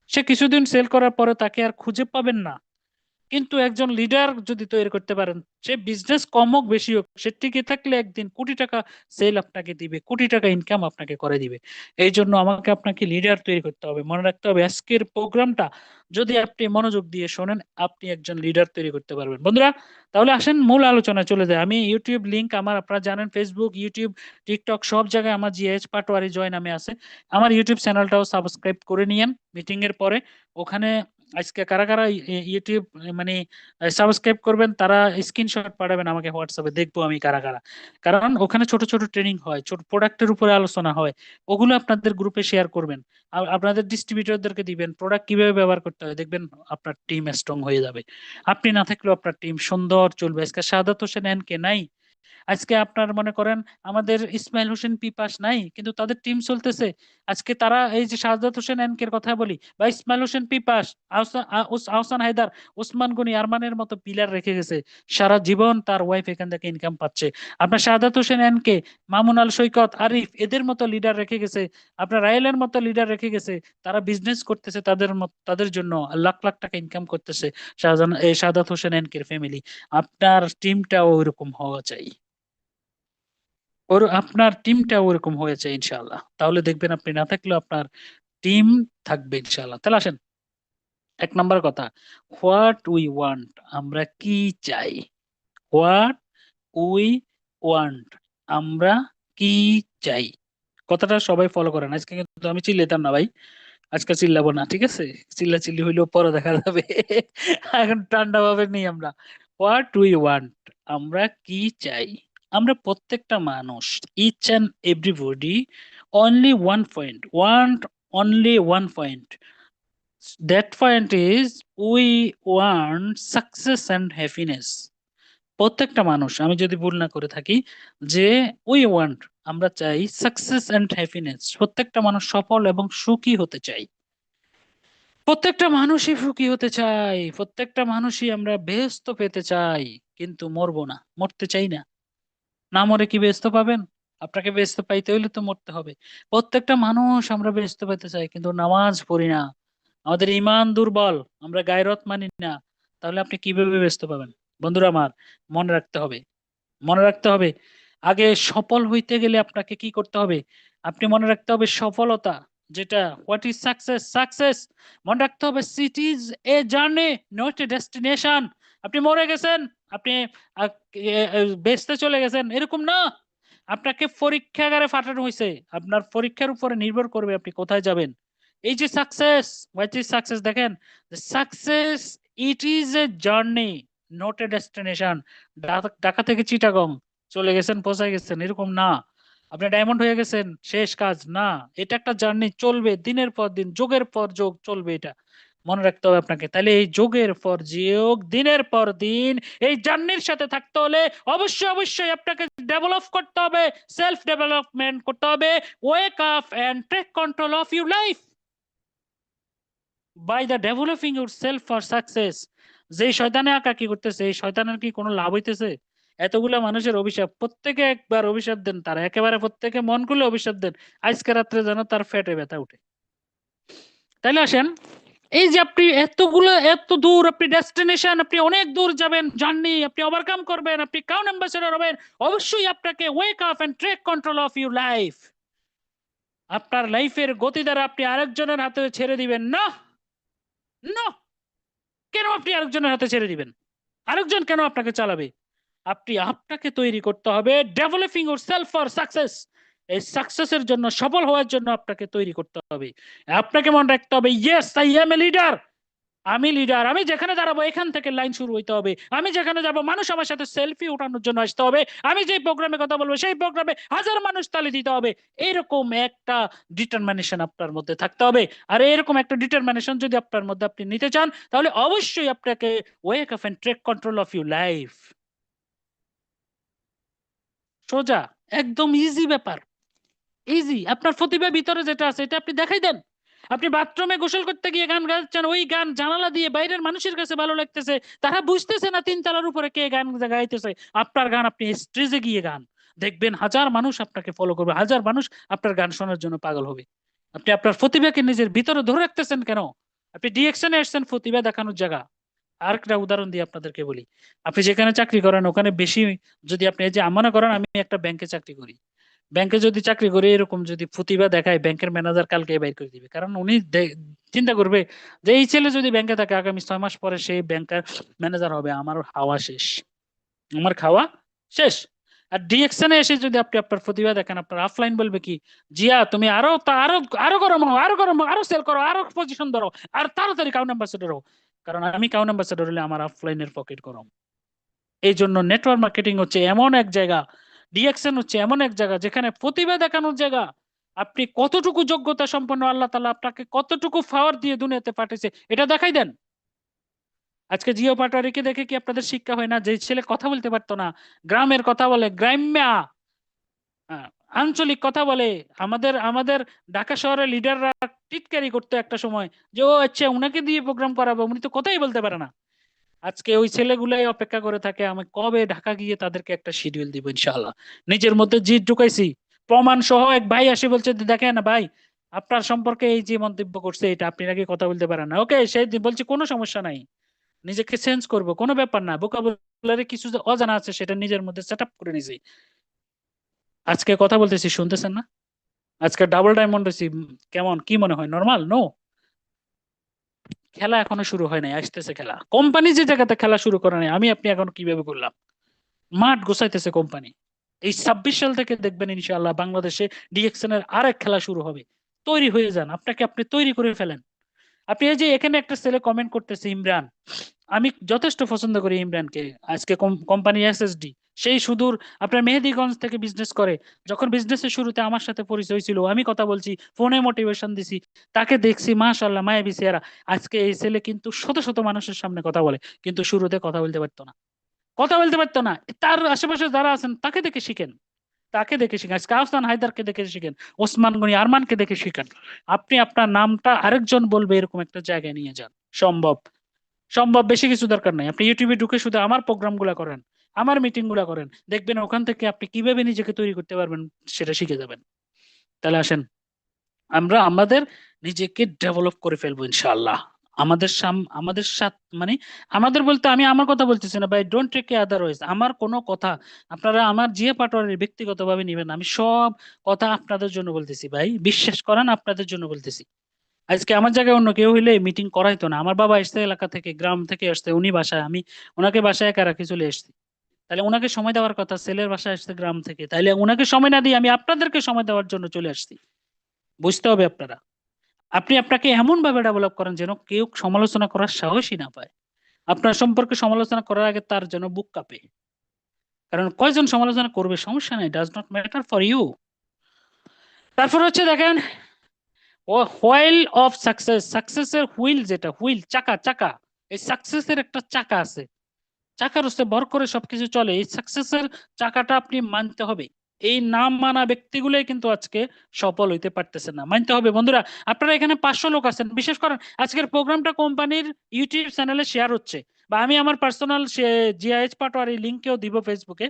সে কিছুদিন সেল করার পরে তাকে আর খুঁজে পাবেন না। কিন্তু একজন লিডার যদি তৈরি করতে পারেন, সে বিজনেস কম হোক বেশি হোক, সে টিকে থাকলে একদিন কোটি টাকা সেল আপনাকে দিবে, কোটি টাকা ইনকাম আপনাকে করে দিবে। এই জন্য আমাকে আপনাকে লিডার তৈরি করতে হবে। মনে রাখতে হবে আজকের প্রোগ্রামটা যদি আপনি মনোযোগ দিয়ে শোনেন, আপনি একজন লিডার তৈরি করতে পারবেন বন্ধুরা। তাহলে আসেন মূল আলোচনায় চলে যায়। আমি ইউটিউব লিংক আমার, আপনারা জানেন ফেসবুক, ইউটিউব, টিকটক সব জায়গায় আমার জিএইচ পাটোয়ারি জয় নামে আছে। আমার ইউটিউব চ্যানেলটাও সাবস্ক্রাইব করে নিয়েন মিটিং এর পরে। ওখানে আজকে কারা কারা ইউটিউব মানে সাবস্ক্রাইব করবেন তারা স্ক্রিনশট পাঠাবেন আমাকে হোয়াটসঅ্যাপে, দেখবো আমি কারা কারা। কারণ ওখানে ছোট ছোট ট্রেনিং হয়, ছোট প্রোডাক্টের উপরে আলোচনা হয়, ওগুলো আপনাদের গ্রুপে শেয়ার করবেন। আর আপনাদের ডিস্ট্রিবিউটরদেরকে দিবেন, প্রোডাক্ট কিভাবে ব্যবহার করতে হয়, দেখবেন আপনার টিম স্ট্রং হয়ে যাবে। আপনি না থাকলেও আপনার টিম সুন্দর চলবে। আজকে সাদাত হোসেন এনকে নাই, আজকে আপনার মনে করেন আমাদের ইসমাইল হোসেন পিপাস নাই, কিন্তু তাদের টিম চলতেছে। আজকে তারা এই যে শাহাদাত হোসেন এনকের কথা বলি বা ইসমাইল হোসেন পিপাস, আহসান হায়দার, ওসমান গনি, আরমানের মতো পিলার রেখে গেছে। সারা জীবন তার ওয়াইফ এখান থেকে ইনকাম পাচ্ছে। আপনার শাহাদাত হোসেন এনকে, মামুন আল সৈকত, আরিফ, এদের মতো লিডার রেখে গেছে। আপনার রায়েলের মতো লিডার রেখে গেছে। তারা বিজনেস করতেছে, তাদের জন্য লাখ লাখ টাকা ইনকাম করতেছে। শাহাদাত হোসেন এনকের ফ্যামিলি। আপনার টিমটাও ওইরকম হওয়া চাই, ওর আপনার টিমটা ওরকম হয়েছে ইনশাআল্লাহ। তাহলে দেখবেন আপনি না থাকলেও আপনার টিম থাকবে ইনশাআল্লাহ। তাহলে আসেন, 1 নম্বর কথা, হোয়াট উই ওয়ান্ট, আমরা কি চাই। হোয়াট উই ওয়ান্ট, আমরা কি চাই। কথাটা সবাই ফলো করেন, আজকে কিন্তু আমি চিল্লাতাম না ভাই, আজকে চিল্লাবো না, ঠিক আছে? চিল্লাচিল্লি হইলেও পরে দেখা যাবে। এখন ঠান্ডা ভাবে নিই আমরা। হোয়াট উই ওয়ান্ট, আমরা কি চাই। আমরা প্রত্যেকটা মানুষ, each and everybody, only one point want, only one point, that point is we want success and happiness. প্রত্যেকটা মানুষ, আমি যদি ভুল না করে থাকি, যে উই ওয়ান্ট, আমরা চাই সাকসেস অ্যান্ড হ্যাপিনেস, প্রত্যেকটা মানুষ সফল এবং সুখী হতে চাই। প্রত্যেকটা মানুষই সুখী হতে চাই, প্রত্যেকটা মানুষই আমরা বেহেশত পেতে চাই, কিন্তু মরবো না, মরতে চাই না। না মরে কি বেহেশত পাবেন? আপনাকে বেহেশত পাইতে হইলে তো মরতে হবে। প্রত্যেকটা মানুষ আমরা বেহেশত পেতে চাই, কিন্তু নামাজ পড়ি না, আমাদের ঈমান দুর্বল, আমরা গায়রত মানি না। তাহলে আপনি কিভাবে বেহেশত পাবেন? বন্ধুরা আমার, মনে রাখতে হবে, মনে রাখতে হবে, আগে সফল হইতে গেলে আপনাকে কি করতে হবে? আপনি মনে রাখতে হবে সফলতা যেটা, হোয়াট ইজ সাকসেস, সাকসেস মনে রাখতে হবে, it is a journey, not a destination. আপনি মরে গেছেন, আপনি বেচতে চলে গেছেন, এরকম না। আপনাকে পরীক্ষাগারে পাঠানো হয়েছে, আপনার পরীক্ষার উপরে নির্ভর করবে আপনি কোথায় যাবেন। এই যে সাকসেস, হোয়াট ইজ সাকসেস, দেখেন, success, it is a journey, not a destination. Dhaka থেকে চিটাগং চলে গেছেন, পৌঁছে গেছেন, এরকম না। আপনি ডায়মন্ড হয়ে গেছেন, শেষ কাজ না। এটা একটা জার্নি, চলবে দিনের পর দিন, যুগের পর যুগ চলবে এটা, মনে রাখতে হবে আপনাকে। তাহলে এই যুগের পর যুগ, দিনের পর দিন এই জার্নির সাথে থাকতে হলে অবশ্যই অবশ্যই আপনাকে ডেভেলপ করতে হবে, সেলফ ডেভেলপমেন্ট করতে হবে। Wake up and take control of your life by the developing your self for success. যেই শয়তানে আঁকা কি করতেছে, এই শয়তানের কি কোনো লাভ হইতেছে? এতগুলা মানুষের অভিশাপ, প্রত্যেকে একবার অভিশাপ দেন, তারা একেবারে প্রত্যেকে মন খুলে অভিশাপ দেন, আজকে রাত্রে যেন তার পেটে ব্যথা উঠে। তাইলে আসেন, এই যে আপনি এতগুলো, এত দূর আপনি ডেস্টিনেশন, আপনি অনেক দূর যাবেন, জার্নি আপনি ওভারকাম করবেন, আপনি কাউন অ্যাম্বাসেডর হবেন, অবশ্যই আপনাকে wake up and take control of your life. আপনার লাইফের গতি দ্বারা আপনি আরেকজনের হাতে ছেড়ে দিবেন না, না। কেন আপনি আরেকজনের হাতে ছেড়ে দিবেন? আরেকজন কেন আপনাকে চালাবে? আপনি আপনাকে তৈরি করতে হবে, developing your self for success. এই সাকসেসের জন্য, সফল হওয়ার জন্য আপনাকে তৈরি করতে হবে। আপনাকে মনে রাখতে হবে, yes I M a leader, আমি লিডার। আমি যেখানে দাঁড়াবো এখান থেকে লাইন শুরু হইতে হবে, আমি যেখানে যাব মানুষ আমার সাথে সেলফি উঠানোর জন্য আসতে হবে, আমি যে প্রোগ্রামে কথা বলবো সেই প্রোগ্রামে হাজার মানুষ তালি দিতে হবে। এরকম একটা ডিটারমিনেশন আপনার মধ্যে থাকতে হবে। আর এরকম একটা ডিটারমিনেশন যদি আপনার মধ্যে আপনি নিতে চান, তাহলে অবশ্যই আপনাকে wake up and take control of your life. সোজা, একদম ইজি ব্যাপার, ইজি। আপনার প্রতিভা ভিতরে যেটা আছে এটা আপনি দেখাই দেন। আপনি বাথরুমে গোসল করতে গিয়ে গান গাচ্ছেন, ওই গান জানালা দিয়ে বাইরের মানুষের কাছে ভালো লাগতেছে, তারা বুঝতেছে না তিন তলার উপরে কে গান গাইতেছে। আপনার গান, আপনি স্টেজে গিয়ে গান, দেখবেন হাজার মানুষ আপনাকে ফলো করবে, হাজার মানুষ আপনার গান শোনার জন্য পাগল হবে। আপনি আপনার প্রতিভাকে নিজের ভিতরে ধরে রাখতেছেন কেন? আপনি ডিরেকশনে আসছেন প্রতিভা দেখানোর জায়গা। আর একটা উদাহরণ দিয়ে আপনাদেরকে বলি, আপনি যেখানে চাকরি করেন ওখানে বেশি, যদি আপনি এই যে মনে করেন আমি একটা ব্যাংকে চাকরি করি, ব্যাংকে যদি চাকরি করে এরকম যদি প্রতিভা দেখায়, ব্যাংকের ম্যানেজার কালকে বাইর করে দিবে, কারণ উনি চিন্তা করবে যে এই ছেলে যদি ব্যাংকে থাকে আগামী 6 মাস পরে সেই ব্যাংকের ম্যানেজার হবে, আমার হাওয়া শেষ, আমার খাওয়া শেষ। আর ডিএকশনে এসে যদি আপনি আপনার প্রতিভা দেখেন, আপনার অফলাইন বলবে কি, জিয়া তুমি আরো আরো আরো গরম হও, আরো গরম হও, আরো সেল করো, আরো পজিশন ধরো, আর তাড়াতাড়ি কাউন্ট অ্যাম্বাসেডর হও। কারণ আমি কাউন্ট অ্যাম্বাসেডর হলে আমার অফলাইনের পকেট গরম। এই জন্য নেটওয়ার্ক মার্কেটিং হচ্ছে এমন এক জায়গা, ডিএকশন হচ্ছে এমন এক জায়গা যেখানে প্রতিভা দেখানোর জায়গা। আপনি কতটুকু যোগ্যতা সম্পন্ন, আল্লাহ তাআলা আপনাকে কতটুকু পাওয়ার দিয়ে দুনিয়াতে পাঠিয়েছে, এটা দেখাই দেন। আজকে জিও পাটোয়ারিকে দেখে কি আপনাদের শিক্ষা হয় না? যে ছেলে কথা বলতে পারতো না, গ্রামের কথা বলে, গ্রাম্যা, আঞ্চলিক কথা বলে, আমাদের আমাদের ঢাকা শহরের লিডাররা টিটকারি করতো একটা সময়, যে ও আচ্ছা উনাকে দিয়ে প্রোগ্রাম করাবো, উনি তো কথাই বলতে পারে না। আজকে ওই ছেলেগুলাই অপেক্ষা করে থাকে আমি কবে ঢাকা গিয়ে তাদেরকে একটা শিডিউল দিব ইনশাআল্লাহ। নিজের মধ্যে জিদ ঢুকাইছি, প্রমাণ সহ। এক ভাই আসে বলছে যে, দেখেন না ভাই, আপনার সম্পর্কে এই যে মন্তব্য করছে এটা, আপনি নাকি কথা বলতে পারেন না। ওকে, সেই দিন বলছি কোনো সমস্যা নাই, নিজেকে চেঞ্জ করব, কোনো ব্যাপার না, ভোকাবুলারি কিছু যে অজানা আছে সেটা নিজের মধ্যে সেট আপ করে নিয়েছি। আজকে কথা বলতেছি, শুনতেছেন না? আজকে ডাবল ডায়মন্ড হয়েছি, কেমন কি মনে হয়? নর্মাল? নো। খেলা এখনো শুরু হয় নাই, আসতেছে খেলা। কোম্পানি যে জায়গাতে খেলা শুরু করে নাই, আমি আপনি এখন কিভাবে করলাম? মাঠ গোছাইতেছে কোম্পানি। এই 26 সাল থেকে দেখবেন ইনশাআল্লাহ বাংলাদেশে ডিএক্সএন এর আরেক খেলা শুরু হবে। তৈরি হয়ে যান, আপনি তৈরি করে ফেলেন। আপনি এই যে এখানে একটা ছেলে কমেন্ট করতেছে ইমরান, আমি যথেষ্ট পছন্দ করি ইমরানকে। আজকে কোম্পানি এসএসডি, সেই সুদূর আপনার মেহেদিগঞ্জ থেকে বিজনেস করে। যখন বিজনেসের শুরুতে আমার সাথে পরিচয় ছিল, আমি কথা বলছি, ফোনে মোটিভেশন দিছি, তাকে দেখছি মাশাআল্লাহ মায়াবী চেহারা। আজকে এই ছেলে কিন্তু শত শত মানুষের সামনে কথা বলে, কিন্তু শুরুতে কথা বলতে পারতো না, কথা বলতে পারতো না। তার আশেপাশে যারা আছেন তাকে দেখে শিখেন, তাকে দেখে শিখেন, আজকে আহসান হায়দারকে দেখে শিখেন, ওসমান গনি আরমানকে দেখে শিখেন। আপনি আপনার নামটা আরেকজন বলবে এরকম একটা জায়গায় নিয়ে যান। সম্ভব, সম্ভব, বেশি কিছু দরকার নাই। আপনি ইউটিউবে ঢুকে শুধু আমার প্রোগ্রাম গুলা করেন, আমার মিটিং গুলা করেন, দেখবেন ওখান থেকে আপনি কিভাবে নিজেকে তৈরি করতে পারবেন সেটা শিখে যাবেন। তাহলে আসেন আমরা আমাদের নিজেকে ডেভেলপ করে ফেলবো ইনশাআল্লাহ। আমাদের সাথে মানে আমাদের বলতে আমি আমার কথা বলতেছি না ভাই, ডোন্ট টেক আদারওয়াইজ আমার কোনো কথা আপনারা আমার জিয়া পাটোয়ারির ব্যক্তিগতভাবে নেবেন না। আমি সব কথা আপনাদের জন্য বলতেছি ভাই, বিশ্বাস করেন আপনাদের জন্য বলতেছি। আজকে আমার জায়গায় অন্য কেউ হইলে মিটিং করাইতো না। আমার বাবা আসছে এলাকা থেকে, গ্রাম থেকে আসছে, উনি বাসায়, আমি ওনাকে বাসায় একা রাখি চলে এসেছি। তাহলে ওনাকে সময় দেওয়ার কথা, ছেলের বাসায় আসছে গ্রাম থেকে, তাইলে ওনাকে সময় না দিয়ে আমি আপনাদেরকে সময় দেওয়ার জন্য চলে আসছি। বুঝতে হবে আপনারা। আপনি আপনাকে এমন ভাবে ডেভেলপ করেন যেন কেউ সমালোচনা করার সাহসই না পায়। আপনার সম্পর্কে সমালোচনা করার আগে তার যেন বুক কাঁপে। কারণ কয়জন সমালোচনা করবে সমস্যা নাই, does not matter for you. তারপর হচ্ছে দেখেন, ও হুইল অফ সাকসেস, সাকসেসের হুইল, যেটা হুইল চাকা, চাকা, এই সাকসেসের একটা চাকা আছে, চাকার হচ্ছে ভর করে সবকিছু চলে। এই সাকসেসের চাকাটা আপনি মানতে হবে। এই নাম মানা ব্যক্তিগুলোই কিন্তু আজকে সফল হইতে পারতেছে না, মানতে হবে বন্ধুরা। আপনারা এখানে 500 লোক আছেন, বিশেষ করেন আজকের প্রোগ্রামটা কোম্পানির ইউটিউব চ্যানেলে শেয়ার হচ্ছে, বা আমি আমার পার্সোনাল জিআইএচ পাটোয়ারি লিঙ্কেও দিব, ফেসবুকে,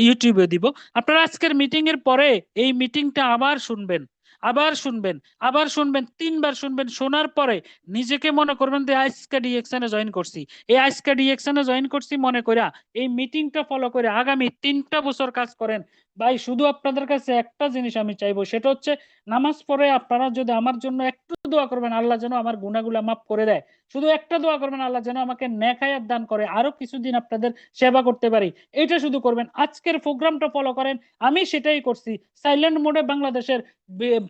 ইউটিউবে দিব। আপনারা আজকের মিটিং এর পরে এই মিটিংটা আবার শুনবেন, আবার শুনবেন, আবার শুনবেন, 3 বার শুনবেন। শোনার পরে নিজেকে মনে করবেন যে আজকে ডিএক্সএন এ জয়েন করছি, এই আজকে ডিএক্সএন এ জয়েন করছি মনে কইরা এই মিটিংটা ফলো করে আগামী 3টা বছর কাজ করেন। ভাই শুধু আপনাদের কাছে একটা জিনিস আমি চাইবো, সেটা হচ্ছে নামাজ পড়ে আপনারা যদি আমার জন্য একটু দোয়া করবেন, আল্লাহ যেন আমার গুনাহগুলা মাফ করে দেয়। শুধু একটা দোয়া করবেন, আল্লাহ যেন আমাকে নেক হায়াত দান করে, আরো কিছুদিন আপনাদের সেবা করতে পারি। এটা শুধু করবেন, আজকের প্রোগ্রামটা ফলো করেন। আমি সেটাই করছি, সাইলেন্ট মোডে বাংলাদেশের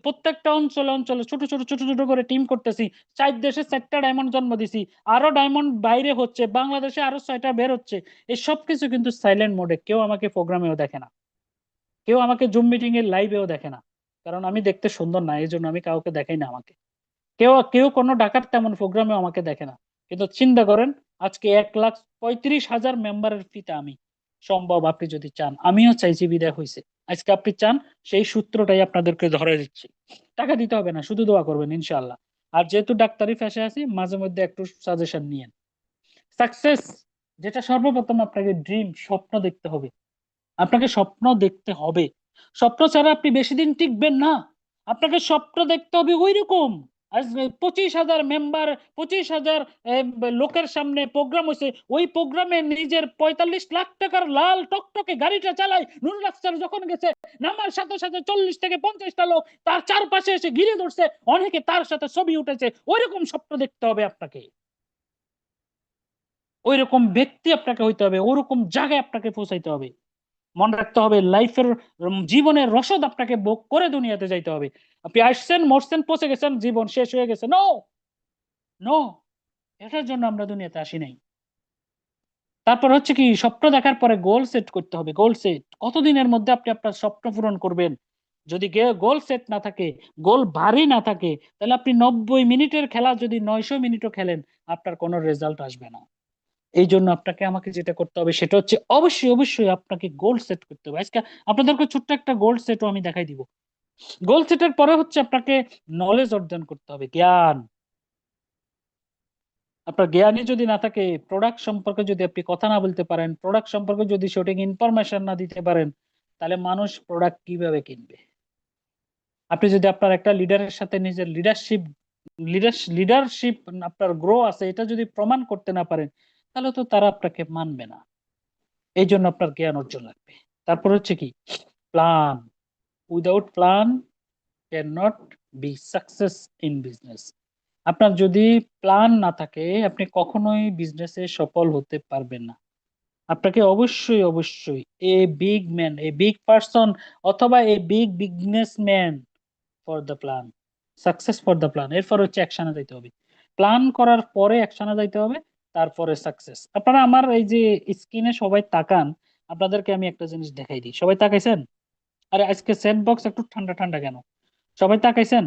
প্রত্যেকটা অঞ্চলে অঞ্চলে ছোট ছোট ছোট ছোট করে টিম করতেছি। 4 দেশে 4টা ডায়মন্ড জন্ম দিছি, আরো ডায়মন্ড বাইরে হচ্ছে, বাংলাদেশে আরো 6টা বের হচ্ছে। এই সব কিছু কিন্তু সাইলেন্ট মোডে, কেউ আমাকে প্রোগ্রামেও দেখে না, কেউ আমাকে জুম মিটিং এর লাইভেও দেখে না। কারণ আমি দেখতে সুন্দর না, এই জন্য আমি কাউকে দেখাই না আমাকে। কেউ কেউ কোনো ডাকাত তেমন প্রোগ্রামেও আমাকে দেখে না। কিন্তু চিন্তা করেন, আজকে 1,35,000 মেম্বারের ফিতা আমি। সম্ভব, আপনি যদি চান, আমিও চাইছি, বিদায় হয়েছে। আজকে আপনি চান, সেই সূত্রটাই আপনাদেরকে ধরে দিচ্ছি। টাকা দিতে হবে না, শুধু দোয়া করবেন ইনশাআল্লাহ। আর যেহেতু ডাক্তারি পেশায় আছি, মাঝে মধ্যে একটু সাজেশন নিয়েন। সাকসেস, যেটা সর্বপ্রথম আপনাকে ড্রিম, স্বপ্ন দেখতে হবে। আপনাকে স্বপ্ন দেখতে হবে, স্বপ্ন ছাড়া আপনি বেশি দিন টিকবেন না। আপনাকে স্বপ্ন দেখতে হবে ওই রকম। আজ 25,000 মেম্বার, 25,000 লোকের সামনে প্রোগ্রাম হয়েছে, ওই প্রোগ্রামে নিজের 45 লাখ টাকার লাল টকটকে গাড়িটা চালায় নুরুল আফসার যখন গেছে, নামার সাথে সাথে 40 থেকে 50টা লোক তার চারপাশে এসে ঘিরে ধরছে, অনেকে তার সাথে ছবি উঠেছে। ওই রকম স্বপ্ন দেখতে হবে আপনাকে, ওই রকম ব্যক্তি আপনাকে হইতে হবে, ওরকম জায়গায় আপনাকে পৌঁছাইতে হবে। মনে রাখতে হবে, লাইফের জীবনের রসদ আপনাকে ভোগ করে দুনিয়াতে যাইতে হবে। আপনি আসছেন, মরছেন, পচে গেছেন, জীবন শেষ হয়ে গেছে, নো, নো, এটার জন্য আমরা দুনিয়াতে আসি নাই। তারপর হচ্ছে কি, স্বপ্ন দেখার পরে গোল সেট করতে হবে, গোল সেট, কতদিনের মধ্যে আপনি আপনার স্বপ্ন পূরণ করবেন। যদি গোল সেট না থাকে, গোল ভারী না থাকে, তাহলে আপনি 90 মিনিটের খেলা যদি 900 মিনিটও খেলেন, আপনার কোনো রেজাল্ট আসবে না। এই জন্য আপনাকে আমাকে যেটা করতে হবে সেটা হচ্ছে অবশ্যই অবশ্যই আপনাকে গোল সেট করতে হবে। আজকে আপনাদেরকে ছোট্ট একটা গোল সেটও আমি দেখাই দিব। গোল সেটের পরে হচ্ছে আপনাকে নলেজ অর্জন করতে হবে, জ্ঞান। আপনার জ্ঞানই যদি না থাকে, প্রোডাক্ট সম্পর্কে যদি আপনি কথা না বলতে পারেন, প্রোডাক্ট সম্পর্কে যদি সঠিক ইনফরমেশন না দিতে পারেন, তাহলে মানুষ প্রোডাক্ট কিভাবে কিনবে? আপনি যদি আপনার একটা লিডারের সাথে নিজের লিডারশিপ লিডারশিপ আপনার গ্রো আছে, এটা যদি প্রমাণ করতে না পারেন, তাহলে তো তারা আপনাকে মানবে না। এই জন্য আপনার জ্ঞান অর্জন লাগবে। তারপর হচ্ছে কি, plan. Without plan can not be success in business. আপনার যদি প্ল্যান না থাকে, আপনি কখনোই বিজনেসে সফল হতে পারবেন না। আপনাকে অবশ্যই অবশ্যই a big man, a big person, অথবা a big businessman for the plan, success for the plan. এরপর হচ্ছে অ্যাকশনে যাইতে হবে, প্ল্যান করার পরে অ্যাকশনে যাইতে হবে, তারপরে সাকসেস। আপনারা আমার এই যে স্ক্রিনে সবাই তাকান, আপনাদেরকে আমি একটা জিনিস দেখাই দিই। সবাই তাকাইছেন? আরে আজকে সেট বক্স একটু ঠান্ডা ঠান্ডা কেন? সবাই তাকাইছেন?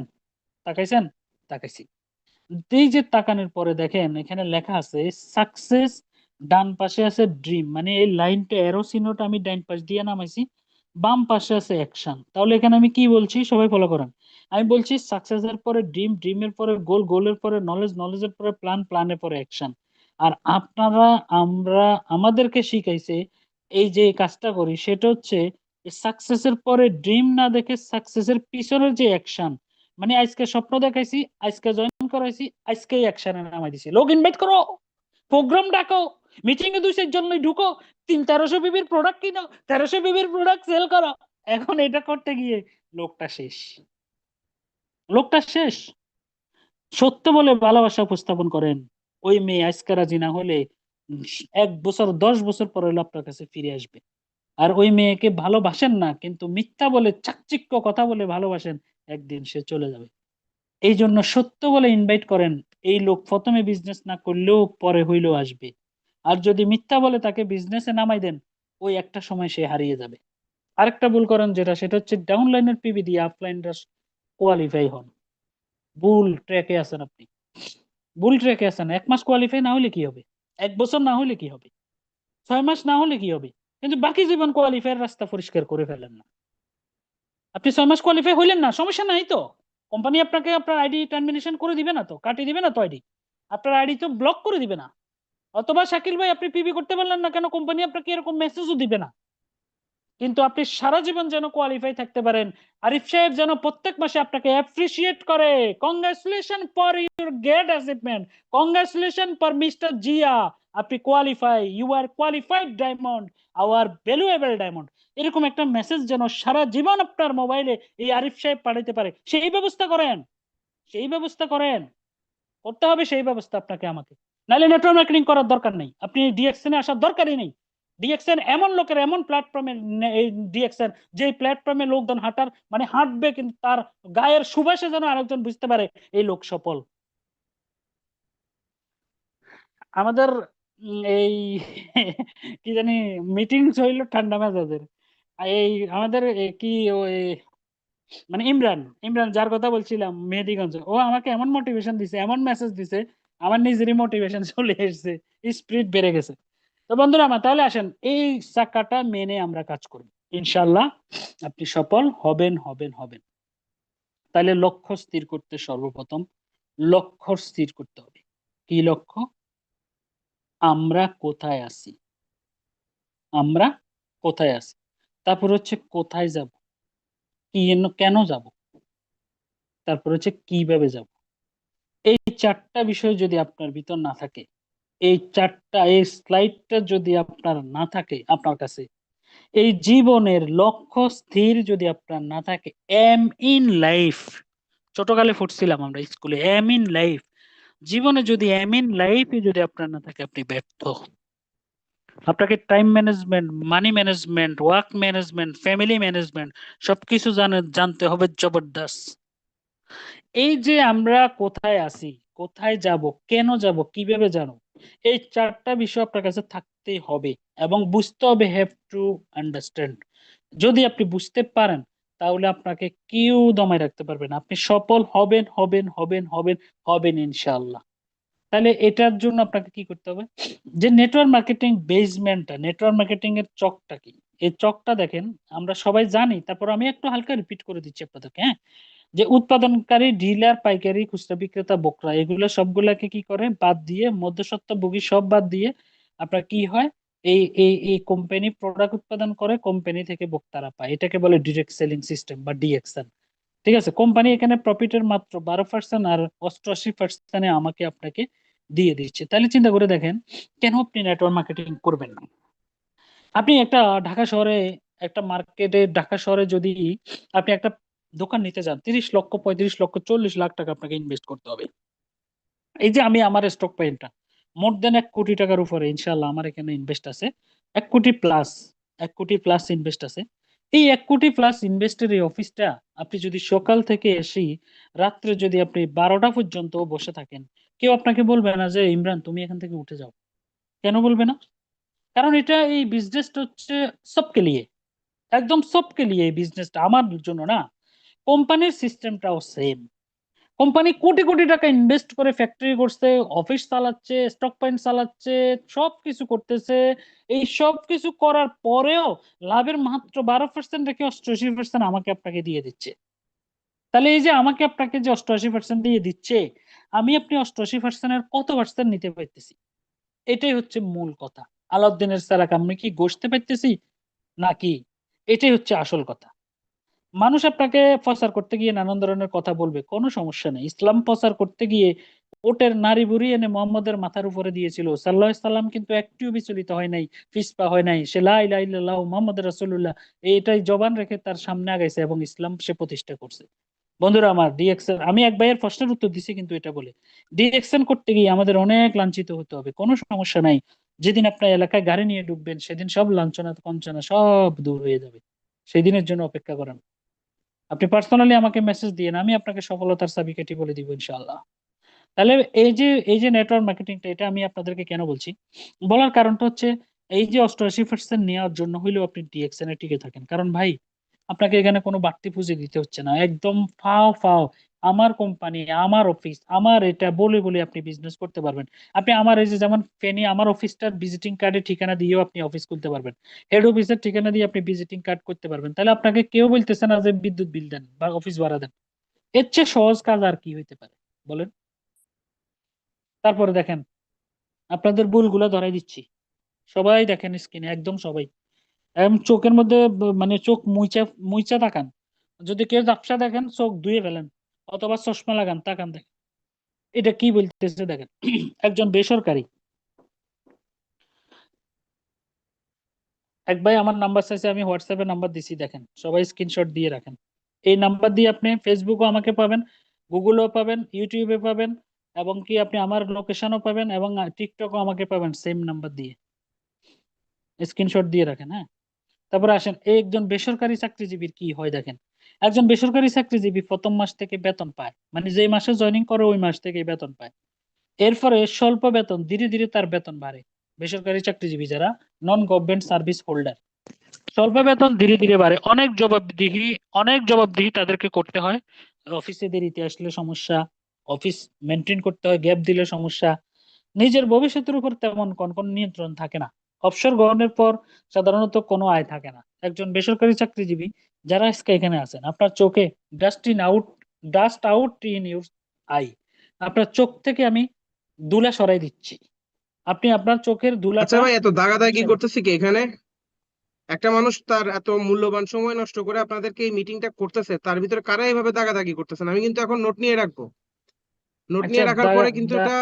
তাকাইছেন? তাকাইছি। এই যে তাকানোর পরে দেখেন এখানে লেখা আছে সাকসেস, ডান পাশে আছে ড্রিম, মানে এই লাইনটা এরো চিহ্নটা আমি ডান পাশ দিয়ে নামাইছি, বাম পাশে আছে অ্যাকশন। তাহলে এখানে আমি কি বলছি সবাই ফলো করেন। আমি বলছি সাকসেসের পরে ড্রিম, ড্রিমের পরে গোল, গোলের পরে নলেজ, নলেজের পরে প্ল্যান, প্ল্যানের পরে অ্যাকশন। আর আপনারা, আমরা, আমাদেরকে শিখাইছে এই যে কাজটা করি সেটা হচ্ছে সাকসেসের পরে ড্রিম না দেখে সাকসেসের পিছনের যে অ্যাকশন, মানে আজকে স্বপ্ন দেখাইছি, আজকে জয়েন করাইছি, আজকেই অ্যাকশনে নামাই দিছি, লোক ইনভাইট করো, প্রোগ্রাম ডাকো, মিটিং এ 200 জনই ঢুকো, 1300 বিবির প্রোডাক্ট কিনো, 1300 বিবির প্রোডাক্ট সেল করো। এখন এটা করতে গিয়ে লোকটা শেষ, লোকটা শেষ। সত্য বলে ভালোবাসা উপস্থাপন করেন, ওই মেয়ে আজকে রাজি না হলে 1 বছর 10 বছর পরে হলে আপনার কাছে ফিরে আসবে। আর ওই মেয়েকে ভালোবাসেন না কিন্তু মিথ্যা বলে চাকচিক্য কথা বলে ভালোবাসেন, একদিন সে চলে যাবে। এই জন্য সত্য বলে ইনভাইট করেন, এই লোক প্রথমে বিজনেস না করলেও পরে হইলেও আসবে। আর যদি মিথ্যা বলে তাকে বিজনেসে নামাই দেন, ওই একটা সময় সে হারিয়ে যাবে। আরেকটা ভুল করেন যেটা, সেটা হচ্ছে ডাউনলাইনের পিবি দিয়ে আপলাইনরা কোয়ালিফাই হন। ভুল ট্র্যাকে আছেন আপনি, ভুল ট্র্যাকে আছেন। 1 মাস কোয়ালিফাই না হলে কি হবে? 1 বছর না হলে কি হবে? 6 মাস না হলে কি হবে? কিন্তু বাকি জীবন কোয়ালিফাইয়ের রাস্তা পরিষ্কার করে ফেলেন না। আপনি 6 মাস কোয়ালিফাই হইলেন না, সমস্যা নাই তো, কোম্পানি আপনাকে আপনার আইডি টার্মিনেশন করে দিবে না তো, কাটিয়ে দিবে না তো আইডি, আপনার আইডি তো ব্লক করে দিবে না। অথবা শাকিল ভাই আপনি পিবি করতে পারলেন না কেন, কোম্পানি আপনাকে এরকম মেসেজও দিবে না। কিন্তু আপনি সারা জীবন যেন কোয়ালিফাই থাকতে পারেন, আরিফ সাহেব যেন প্রত্যেক মাসে আপনাকে অ্যাপ্রিসিয়েট করে, congratulation for your great achievement, congratulation for mister Zia, আপনি qualify, you are qualified diamond, our valuable diamond, এরকম একটা মেসেজ যেন সারা জীবন আপনার মোবাইলে এই আরিফ সাহেব পাঠাতে পারে, সেই ব্যবস্থা করেন, সেই ব্যবস্থা করেন। করতে হবে সেই ব্যবস্থা আপনাকে আমাকে, নাহলে নেটওয়ার্ক মার্কেটিং করার দরকার নেই, আপনি ডিএক্সএন এ আসার দরকারই নেই। ডিএক্সএন এমন লোকের এমন প্ল্যাটফর্মে, এই ডিএক্সএন যে প্ল্যাটফর্মে লোকজন হাঁটার মানে হাঁটবে কিন্তু তার গায়ের সুবাসে যেন আরেকজন বুঝতে পারে এই লোক সফল। আমাদের এই কি জানি মিটিং হইল ঠান্ডা মেজাজের। এই আমাদের কি ওই মানে ইমরান, ইমরান যার কথা বলছিলাম মেহেদিগঞ্জ, ও আমাকে এমন মোটিভেশন দিছে, এমন মেসেজ দিছে, আমার নিজেরই মোটিভেশন চলে এসেছে, স্পিরিট বেড়ে গেছে। তো বন্ধুরা আমার, তাহলে আসেন এই চাকাটা মেনে আমরা কাজ করব, ইনশাল্লাহ আপনি সফল হবেন হবেন হবেন। তাহলে লক্ষ্য স্থির করতে সর্বপ্রথম লক্ষ্য স্থির করতে হবে। কি লক্ষ্য? আমরা কোথায় আছি, আমরা কোথায় আছি, তারপর হচ্ছে কোথায় যাব, কি কেন যাব, তারপর হচ্ছে কিভাবে যাব। এই 4টা বিষয় যদি আপনার ভিতর না থাকে, এই স্লাইডটা যদি আপনার না থাকে আপনার কাছে, এই জীবনের লক্ষ্য স্থির যদি আপনার না থাকে, এম ইন লাইফ, ছোটকালে ফুটছিলাম আমরা স্কুলে, এম ইন লাইফ, জীবনে যদি এম ইন লাইফ যদি আপনার না থাকে, আপনি ব্যর্থ। আপনাকে time management, money management, work management, family management সবকিছু জানতে হবে জবরদস্ত। এই যে আমরা কোথায় আছি, কোথায় যাব, কেন যাব, কিভাবে জানো, এই 4টা বিষয় আপনার কাছে থাকতেই হবে এবং বুঝতে হবে, হ্যাভ টু আন্ডারস্ট্যান্ড। যদি আপনি বুঝতে পারেন তাহলে আপনাকে কেউ দমায় রাখতে পারবে না, আপনি সফল হবেন হবেন হবেন হবেন হবেন ইনশাআল্লাহ। তাহলে এটার জন্য আপনাকে কি করতে হবে, যে নেটওয়ার্ক মার্কেটিং বেসমেন্টটা, নেটওয়ার্ক মার্কেটিং এর চকটা কি, এই চকটা দেখেন আমরা সবাই জানি, তারপর আমি একটু হালকা রিপিট করে দিচ্ছি আপনাদেরকে, হ্যাঁ। যে উৎপাদনকারী, ডিলার, পাইকারি, খুচরা বিক্রেতা, বকরা, এগুলো সবগুলাকে কি করে বাদ দিয়ে, মধ্যস্বত্বভোগী সব বাদ দিয়ে আপনার কি হয়, এই কোম্পানি প্রোডাক্ট উৎপাদন করে, কোম্পানি থেকে ভোক্তারা পায়, এটাকে বলে ডিরেক্ট সেলিং সিস্টেম বা ডিএক্সএন। ঠিক আছে, কোম্পানি এখানে প্রফিটের মাত্র 12% আর 88% আমাকে আপনাকে দিয়ে দিচ্ছে। তাহলে চিন্তা করে দেখেন কেন আপনি নেটওয়ার্ক মার্কেটিং করবেন না। আপনি একটা ঢাকা শহরে, একটা মার্কেটে ঢাকা শহরে যদি আপনি একটা দোকান নিতে যান, 30 লক্ষ, 35 লক্ষ, 40 লাখ টাকা আপনাকে ইনভেস্ট করতে হবে। এই যে আমি আমার স্টক পয়েন্টটা মোর দেন 1 কোটি টাকার উপরে ইনশাল্লাহ আমার এখানে ইনভেস্ট আছে, 1 কোটি প্লাস, 1 কোটি প্লাস ইনভেস্ট আছে। এই 1 কোটি প্লাস ইনভেস্টের এই অফিসটা আপনি যদি সকাল থেকে এসে রাত্রে যদি আপনি 12টা পর্যন্ত বসে থাকেন, কেউ আপনাকে বলবে না যে ইমরান তুমি এখান থেকে উঠে যাও। কেন বলবে না? কারণ এটা এই বিজনেসটা হচ্ছে সবকে লিয়ে, একদম সবকে লিয়ে এই বিজনেসটা, আমার জন্য না। কোম্পানির সিস্টেমটাও সেম। কোম্পানি কোটি কোটি টাকা ইনভেস্ট করে ফ্যাক্টরি করছে, অফিস চালাচ্ছে, স্টক পয়েন্ট চালাচ্ছে, সবকিছু করতেছে। এই সব কিছু করার পরেও লাভের মাত্র 12% রেখে 88% আমাকে আপনাকে দিয়ে দিচ্ছে। তাহলে এই যে আমাকে আপনাকে যে 88% দিয়ে দিচ্ছে, আমি আপনি 88%-এর কত পার্সেন্ট নিতে পারতেছি? এটাই হচ্ছে মূল কথা। আলাউদ্দিনের সারাক আমি কি গোশতে পারতেছি নাকি? এটাই হচ্ছে আসল কথা। মানুষ আপনাকে প্রচার করতে গিয়ে নানান ধরনের কথা বলবে, কোনো সমস্যা নেই। ইসলাম প্রচার করতে গিয়ে ওটের নাড়ি ভুড়ি এনে মোহাম্মদের মাথার উপরে দিয়েছিল, সাল্লাহ সাল্লাম কিন্তু একটিও বিচলিত হয় নাই, ফিসপা হয় নাই। সে লা ইলাহা ইল্লাল্লাহু মুহাম্মদ রাসূলুল্লাহ এইটাই জবান রেখে তার সামনে আগাইছে এবং ইসলাম সে প্রতিষ্ঠা করছে। বন্ধুরা আমার, ডিএক্সএন আমি এক ভাইয়ের প্রশ্নের উত্তর দিছি কিন্তু এটা বলে, ডিএক্সএন করতে গিয়ে আমাদের অনেক লাঞ্ছিত হতে হবে, কোনো সমস্যা নাই। যেদিন আপনার এলাকায় গাড়ি নিয়ে ঢুকবেন সেদিন সব লাঞ্ছনা কঞ্চনা সব দূর হয়ে যাবে। সেই দিনের জন্য অপেক্ষা করেন। আপনি পার্সোনালি আমাকে মেসেজ দিয়ে আমি আপনাকে সফলতার চাবিকাঠি বলে দিব ইনশাআল্লাহ। তাহলে এই যে নেটওয়ার্ক মার্কেটিংটা, এটা আমি আপনাদেরকে কেন বলছি, বলার কারণটা হচ্ছে এই যে 88% নেওয়ার জন্য হইলেও আপনি ডিএক্সএন এ টিকে থাকেন। কারণ ভাই, আপনাকে এখানে কোনো বাড়তি পুঁজি দিতে হচ্ছে না, একদম ফাও ফাও আমার কোম্পানি, আমার অফিস, আমার এটা বলে বলে আপনি বিজনেস করতে পারবেন। আপনি আমার এই যে যেমন ফেনী আমার অফিসটার ভিজিটিং কার্ডের ঠিকানা দিয়েও আপনি অফিস খুলতে পারবেন, হেড অফিসের ঠিকানা দিয়ে আপনি ভিজিটিং কার্ড করতে পারবেন। তাহলে আপনাকে কেউ বলতেছে না যে বিদ্যুৎ বিল দেন বা অফিস ভাড়া দেন। এর চেয়ে সহজ কাজ আর কি হইতে পারে বলেন? তারপরে দেখেন, আপনাদের ভুলগুলো ধরাই দিচ্ছি। সবাই দেখেন স্ক্রিনে, একদম সবাই একদম চোখের মধ্যে মানে চোখ মুইচা মুইচা তাকান। যদি কেউ ঝাপসা দেখেন চোখ ধুয়ে ফেলেন, অথবা চশমা লাগান, তাকান দেখেন এটা কি বলতেছে দেখেন। একজন বেসরকারি এক ভাই আমার নাম্বার চাইছে, আমি হোয়াটসঅ্যাপে নাম্বার দিছি, দেখেন সবাই স্ক্রিনশট দিয়ে রাখেন। এই নাম্বার দিয়ে আপনি ফেসবুকও আমাকে পাবেন, গুগলও পাবেন, ইউটিউবে পাবেন, এবং কি আপনি আমার লোকেশনও পাবেন, এবং টিকটকও আমাকে পাবেন সেম নাম্বার দিয়ে। স্ক্রিনশট দিয়ে রাখেন, হ্যাঁ। তারপরে আসেন, এই একজন বেসরকারি চাকরিজীবীর কি হয় দেখেন। একজন বেসরকারি চাকরিজীবী প্রথম মাস থেকে বেতন পায়, মানে যে মাসে জয়েনিং করে ওই মাস থেকে বেতন পায়। এরপরে স্বল্প বেতন ধীরে ধীরে তার বেতন বাড়ে। বেসরকারি চাকরিজীবী যারা নন গভর্নমেন্ট সার্ভিস হোল্ডার, স্বল্প বেতন ধীরে ধীরে বাড়ে। অনেক জবাবদিহি তাদেরকে করতে হয়। অফিসে দেরিতে আসলে সমস্যা, অফিস মেনটেন করতে হয়, গ্যাপ দিলে সমস্যা। নিজের ভবিষ্যতের উপর তেমন কোন নিয়ন্ত্রণ থাকে না। অবসর গ্রহণের পর সাধারণত কোনো আয় থাকে না। একজন বেসরকারি চাকরিজীবী যারা আজকে এখানে আছেন, আপনার চোখে dust out in your I, আপনার চোখ থেকে আমি ধুলা সরাই দিচ্ছি, আপনি আপনার চোখের আচ্ছা ধুলাটা ভাই, এত দাগাদাগি মুছে নেন। করতেছি কি এখানে? একটা মানুষ তার এত মূল্যবান সময় নষ্ট করে আপনাদেরকে এই মিটিংটা করতেছে, তার ভিতরে কারা এইভাবে দাগাদাগি করতেছেন? আমি কিন্তু এখন নোট নিয়ে রাখবো। নোট আচ্ছা নিয়ে রাখার দাগা পরে কিন্তু দা এটা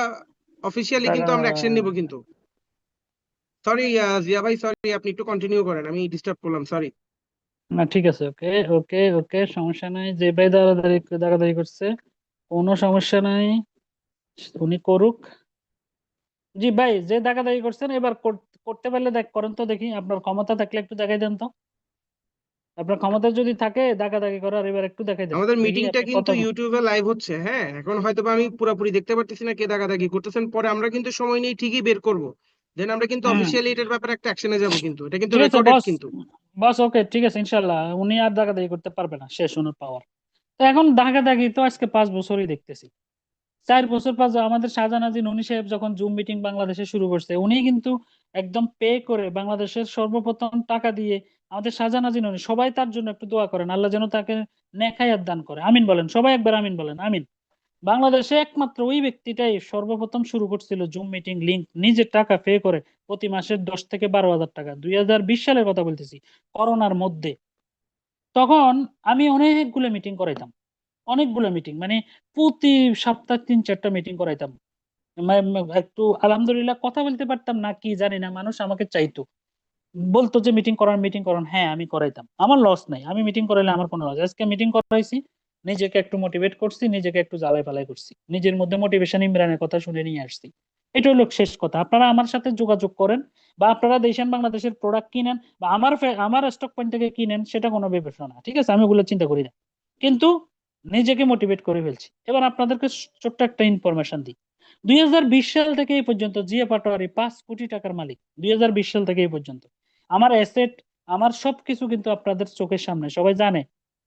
অফিসিয়ালি কিন্তু দাগা আমরা অ্যাকশন নিব কিন্তু। সরি জিয়া ভাই, সরি, আপনি একটু কন্টিনিউ করেন, আমি ডিস্টার্ব করলাম, সরি। না ঠিক আছে, ওকে ওকে ওকে, সমস্যা নাই। যে ভাই দাঁড়াদাঁড়ি দাঁড়াদাঁড়ি করছে কোনো সমস্যা নাই, উনি করুক। জি ভাই, যে দাঁড়াদাঁড়ি করছেন এবার করতে পারলে করেন তো দেখি, আপনার ক্ষমতা থাকলে একটু দেখাই দেন তো। আপনার ক্ষমতা যদি থাকে দাঁড়াদাঁড়ি করার, এবার একটু দেখাই দেন আমাদের দেখি মিটিংটা আপনি কত। কিন্তু ইউটিউবে লাইভ হচ্ছে, হ্যাঁ। এখন হয়তো বা আমি পুরোপুরি দেখতে পারতেছি না কে দাগাদাগি করতেছেন, পরে আমরা কিন্তু সময় নিয়ে ঠিকই বের করব। দেন আমরা কিন্তু হুম, অফিসিয়ালি এটার ব্যাপারে একটা অ্যাকশনে যাব, কিন্তু এটা কিন্তু ঠিক আছে রেকর্ডেড বস। কিন্তু। বস ওকে, ঠিক আছে ইনশাল্লাহ উনি আর দাঁড়াদাঁড়ি করতে পারবে না, শেষ ওনার পাওয়ার। তো এখন দাঁড়াদাঁড়ি তো আজকে 5 বছরই দেখতেছি। 4 বছর পর আমাদের শাহজাহান উনি সাহেব যখন জুম মিটিং বাংলাদেশে শুরু করছে, উনি কিন্তু একদম পে করে বাংলাদেশের সর্বপ্রথম টাকা দিয়ে আমাদের শাহজাহান উনি, সবাই তার জন্য একটু দোয়া করেন, আল্লাহ যেন তাকে নেক হায়াত দান করে, আমিন বলেন সবাই একবার, আমিন বলেন, আমিন। বাংলাদেশে একমাত্র ওই ব্যক্তিটাই সর্বপ্রথম শুরু করছিল জুম মিটিং লিংক নিজের টাকা পে করে, প্রতি মাসে 10 থেকে 12 হাজার টাকা, 2020 সালের কথা বলতেছি, করোনার মধ্যে। তখন আমি অনেকগুলো মিটিং করাইতাম, অনেকগুলো মিটিং মানে প্রতি সপ্তাহে 3-4টা মিটিং করাইতাম। একটু আলহামদুলিল্লাহ কথা বলতে পারতাম না কি জানি না, মানুষ আমাকে চাইতো, বলতো যে মিটিং করান, হ্যাঁ আমি করাইতাম, আমার লস নাই, আমি মিটিং করাইলে আমার কোনো লস। আজকে মিটিং করাইছি, নিজেকে একটু মোটিভেট করছি, নিজেকে একটু জ্বালাই ফালাই করছি, নিজের মধ্যে মোটিভেশন ইমরানের কথা শুনে নিয়ে আসছি। এটা হলো শেষ কথা। আপনারা আমার সাথে যোগাযোগ করেন, বা আপনারা দেশান বাংলাদেশের প্রোডাক্ট কিনেন, বা আমার স্টক পয়েন্ট থেকে কিনেন, সেটা কোনো ব্যাপার না, ঠিক আছে, আমি ওগুলো চিন্তা করি না। কিন্তু নিজেকে মোটিভেট করে ফেলছি। এবার আপনাদেরকে ছোট্ট একটা ইনফরমেশন দিই। 2020 সাল থেকে এই পর্যন্ত জিয়া পাটোয়ারি 5 কোটি টাকার মালিক। 2020 সাল থেকে এই পর্যন্ত আমার অ্যাসেট, আমার সবকিছু কিন্তু আপনাদের চোখের সামনে, সবাই জানে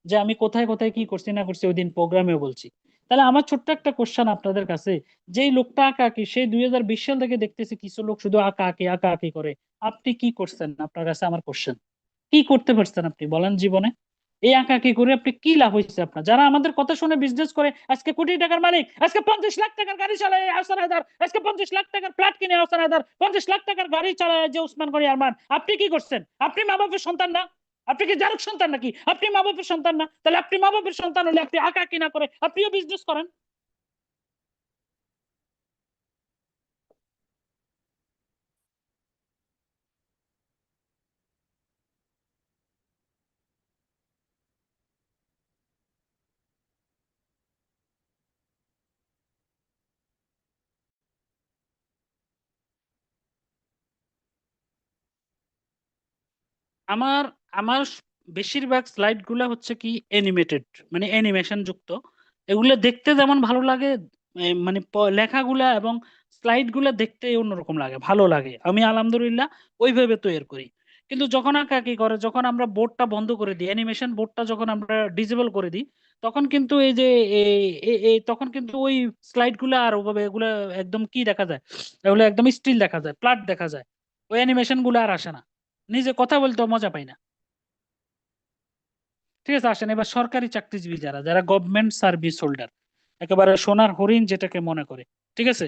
যে আমি কোথায় কোথায় কি করছি না করছি, ওই দিন প্রোগ্রামেও বলছি। তাহলে আমার ছোট্ট একটা কোশ্চেন আপনাদের কাছে, যেই লোকটা আঁকা আঁকি, সেই 2020 সাল থেকে দেখতেছি কিছু লোক শুধু আঁকা আঁকি আঁকা আঁকি করে, আপনি কি করছেন? আপনার কাছে আমার কোশ্চেন, কি করতে পারছেন আপনি বলেন জীবনে? এই আঁকাআঁকি করে আপনি কি লাভ হয়েছে আপনার? যারা আমাদের কথা শুনে বিজনেস করে, আজকে কোটি টাকার মালিক, আজকে 50 লাখ টাকার গাড়ি চালায় আহসান হায়দার, আজকে 50 লাখ টাকার ফ্ল্যাট কিনে আহসান হায়দার, 50 লাখ টাকার গাড়ি চালায় যে উসমান গনি আরমান, আপনি কি করছেন? আপনি মা বাপের সন্তান না? আপনি কি যারক সন্তান নাকি? আপনি মা বাপের সন্তান না? তাহলে আপনি মা বাপের সন্তান হলে আপনি আঁকাআঁকি না করে আপনিও বিজনেস করেন। আমার আমার বেশিরভাগ স্লাইড গুলা হচ্ছে কি অ্যানিমেটেড, মানে অ্যানিমেশন যুক্ত। এগুলো দেখতে যেমন ভালো লাগে, মানে লেখাগুলা এবং স্লাইড গুলা দেখতে অন্যরকম লাগে, ভালো লাগে, আমি আলহামদুলিল্লাহ ওইভাবে তৈরি করি। কিন্তু যখন আঁকাআঁকি করে, যখন আমরা বোর্ডটা বন্ধ করে দিই, অ্যানিমেশন বোর্ডটা যখন আমরা ডিসেবল করে দিই, তখন কিন্তু এই যে তখন কিন্তু ওই স্লাইড গুলা আর ওভাবে এগুলা একদম কি দেখা যায়, এগুলো একদম স্টিল দেখা যায়, প্লাট দেখা যায়, ওই অ্যানিমেশন গুলো আর আসে না, নিজে কথা বলতেও মজা পাই না। ঠিক আছে, আসেন এবার সরকারি চাকরিজীবী, যারা যারা গভর্নমেন্ট সার্ভিস হোল্ডার, একেবারে সোনার হরিণ যেটাকে মনে করে, ঠিক আছে,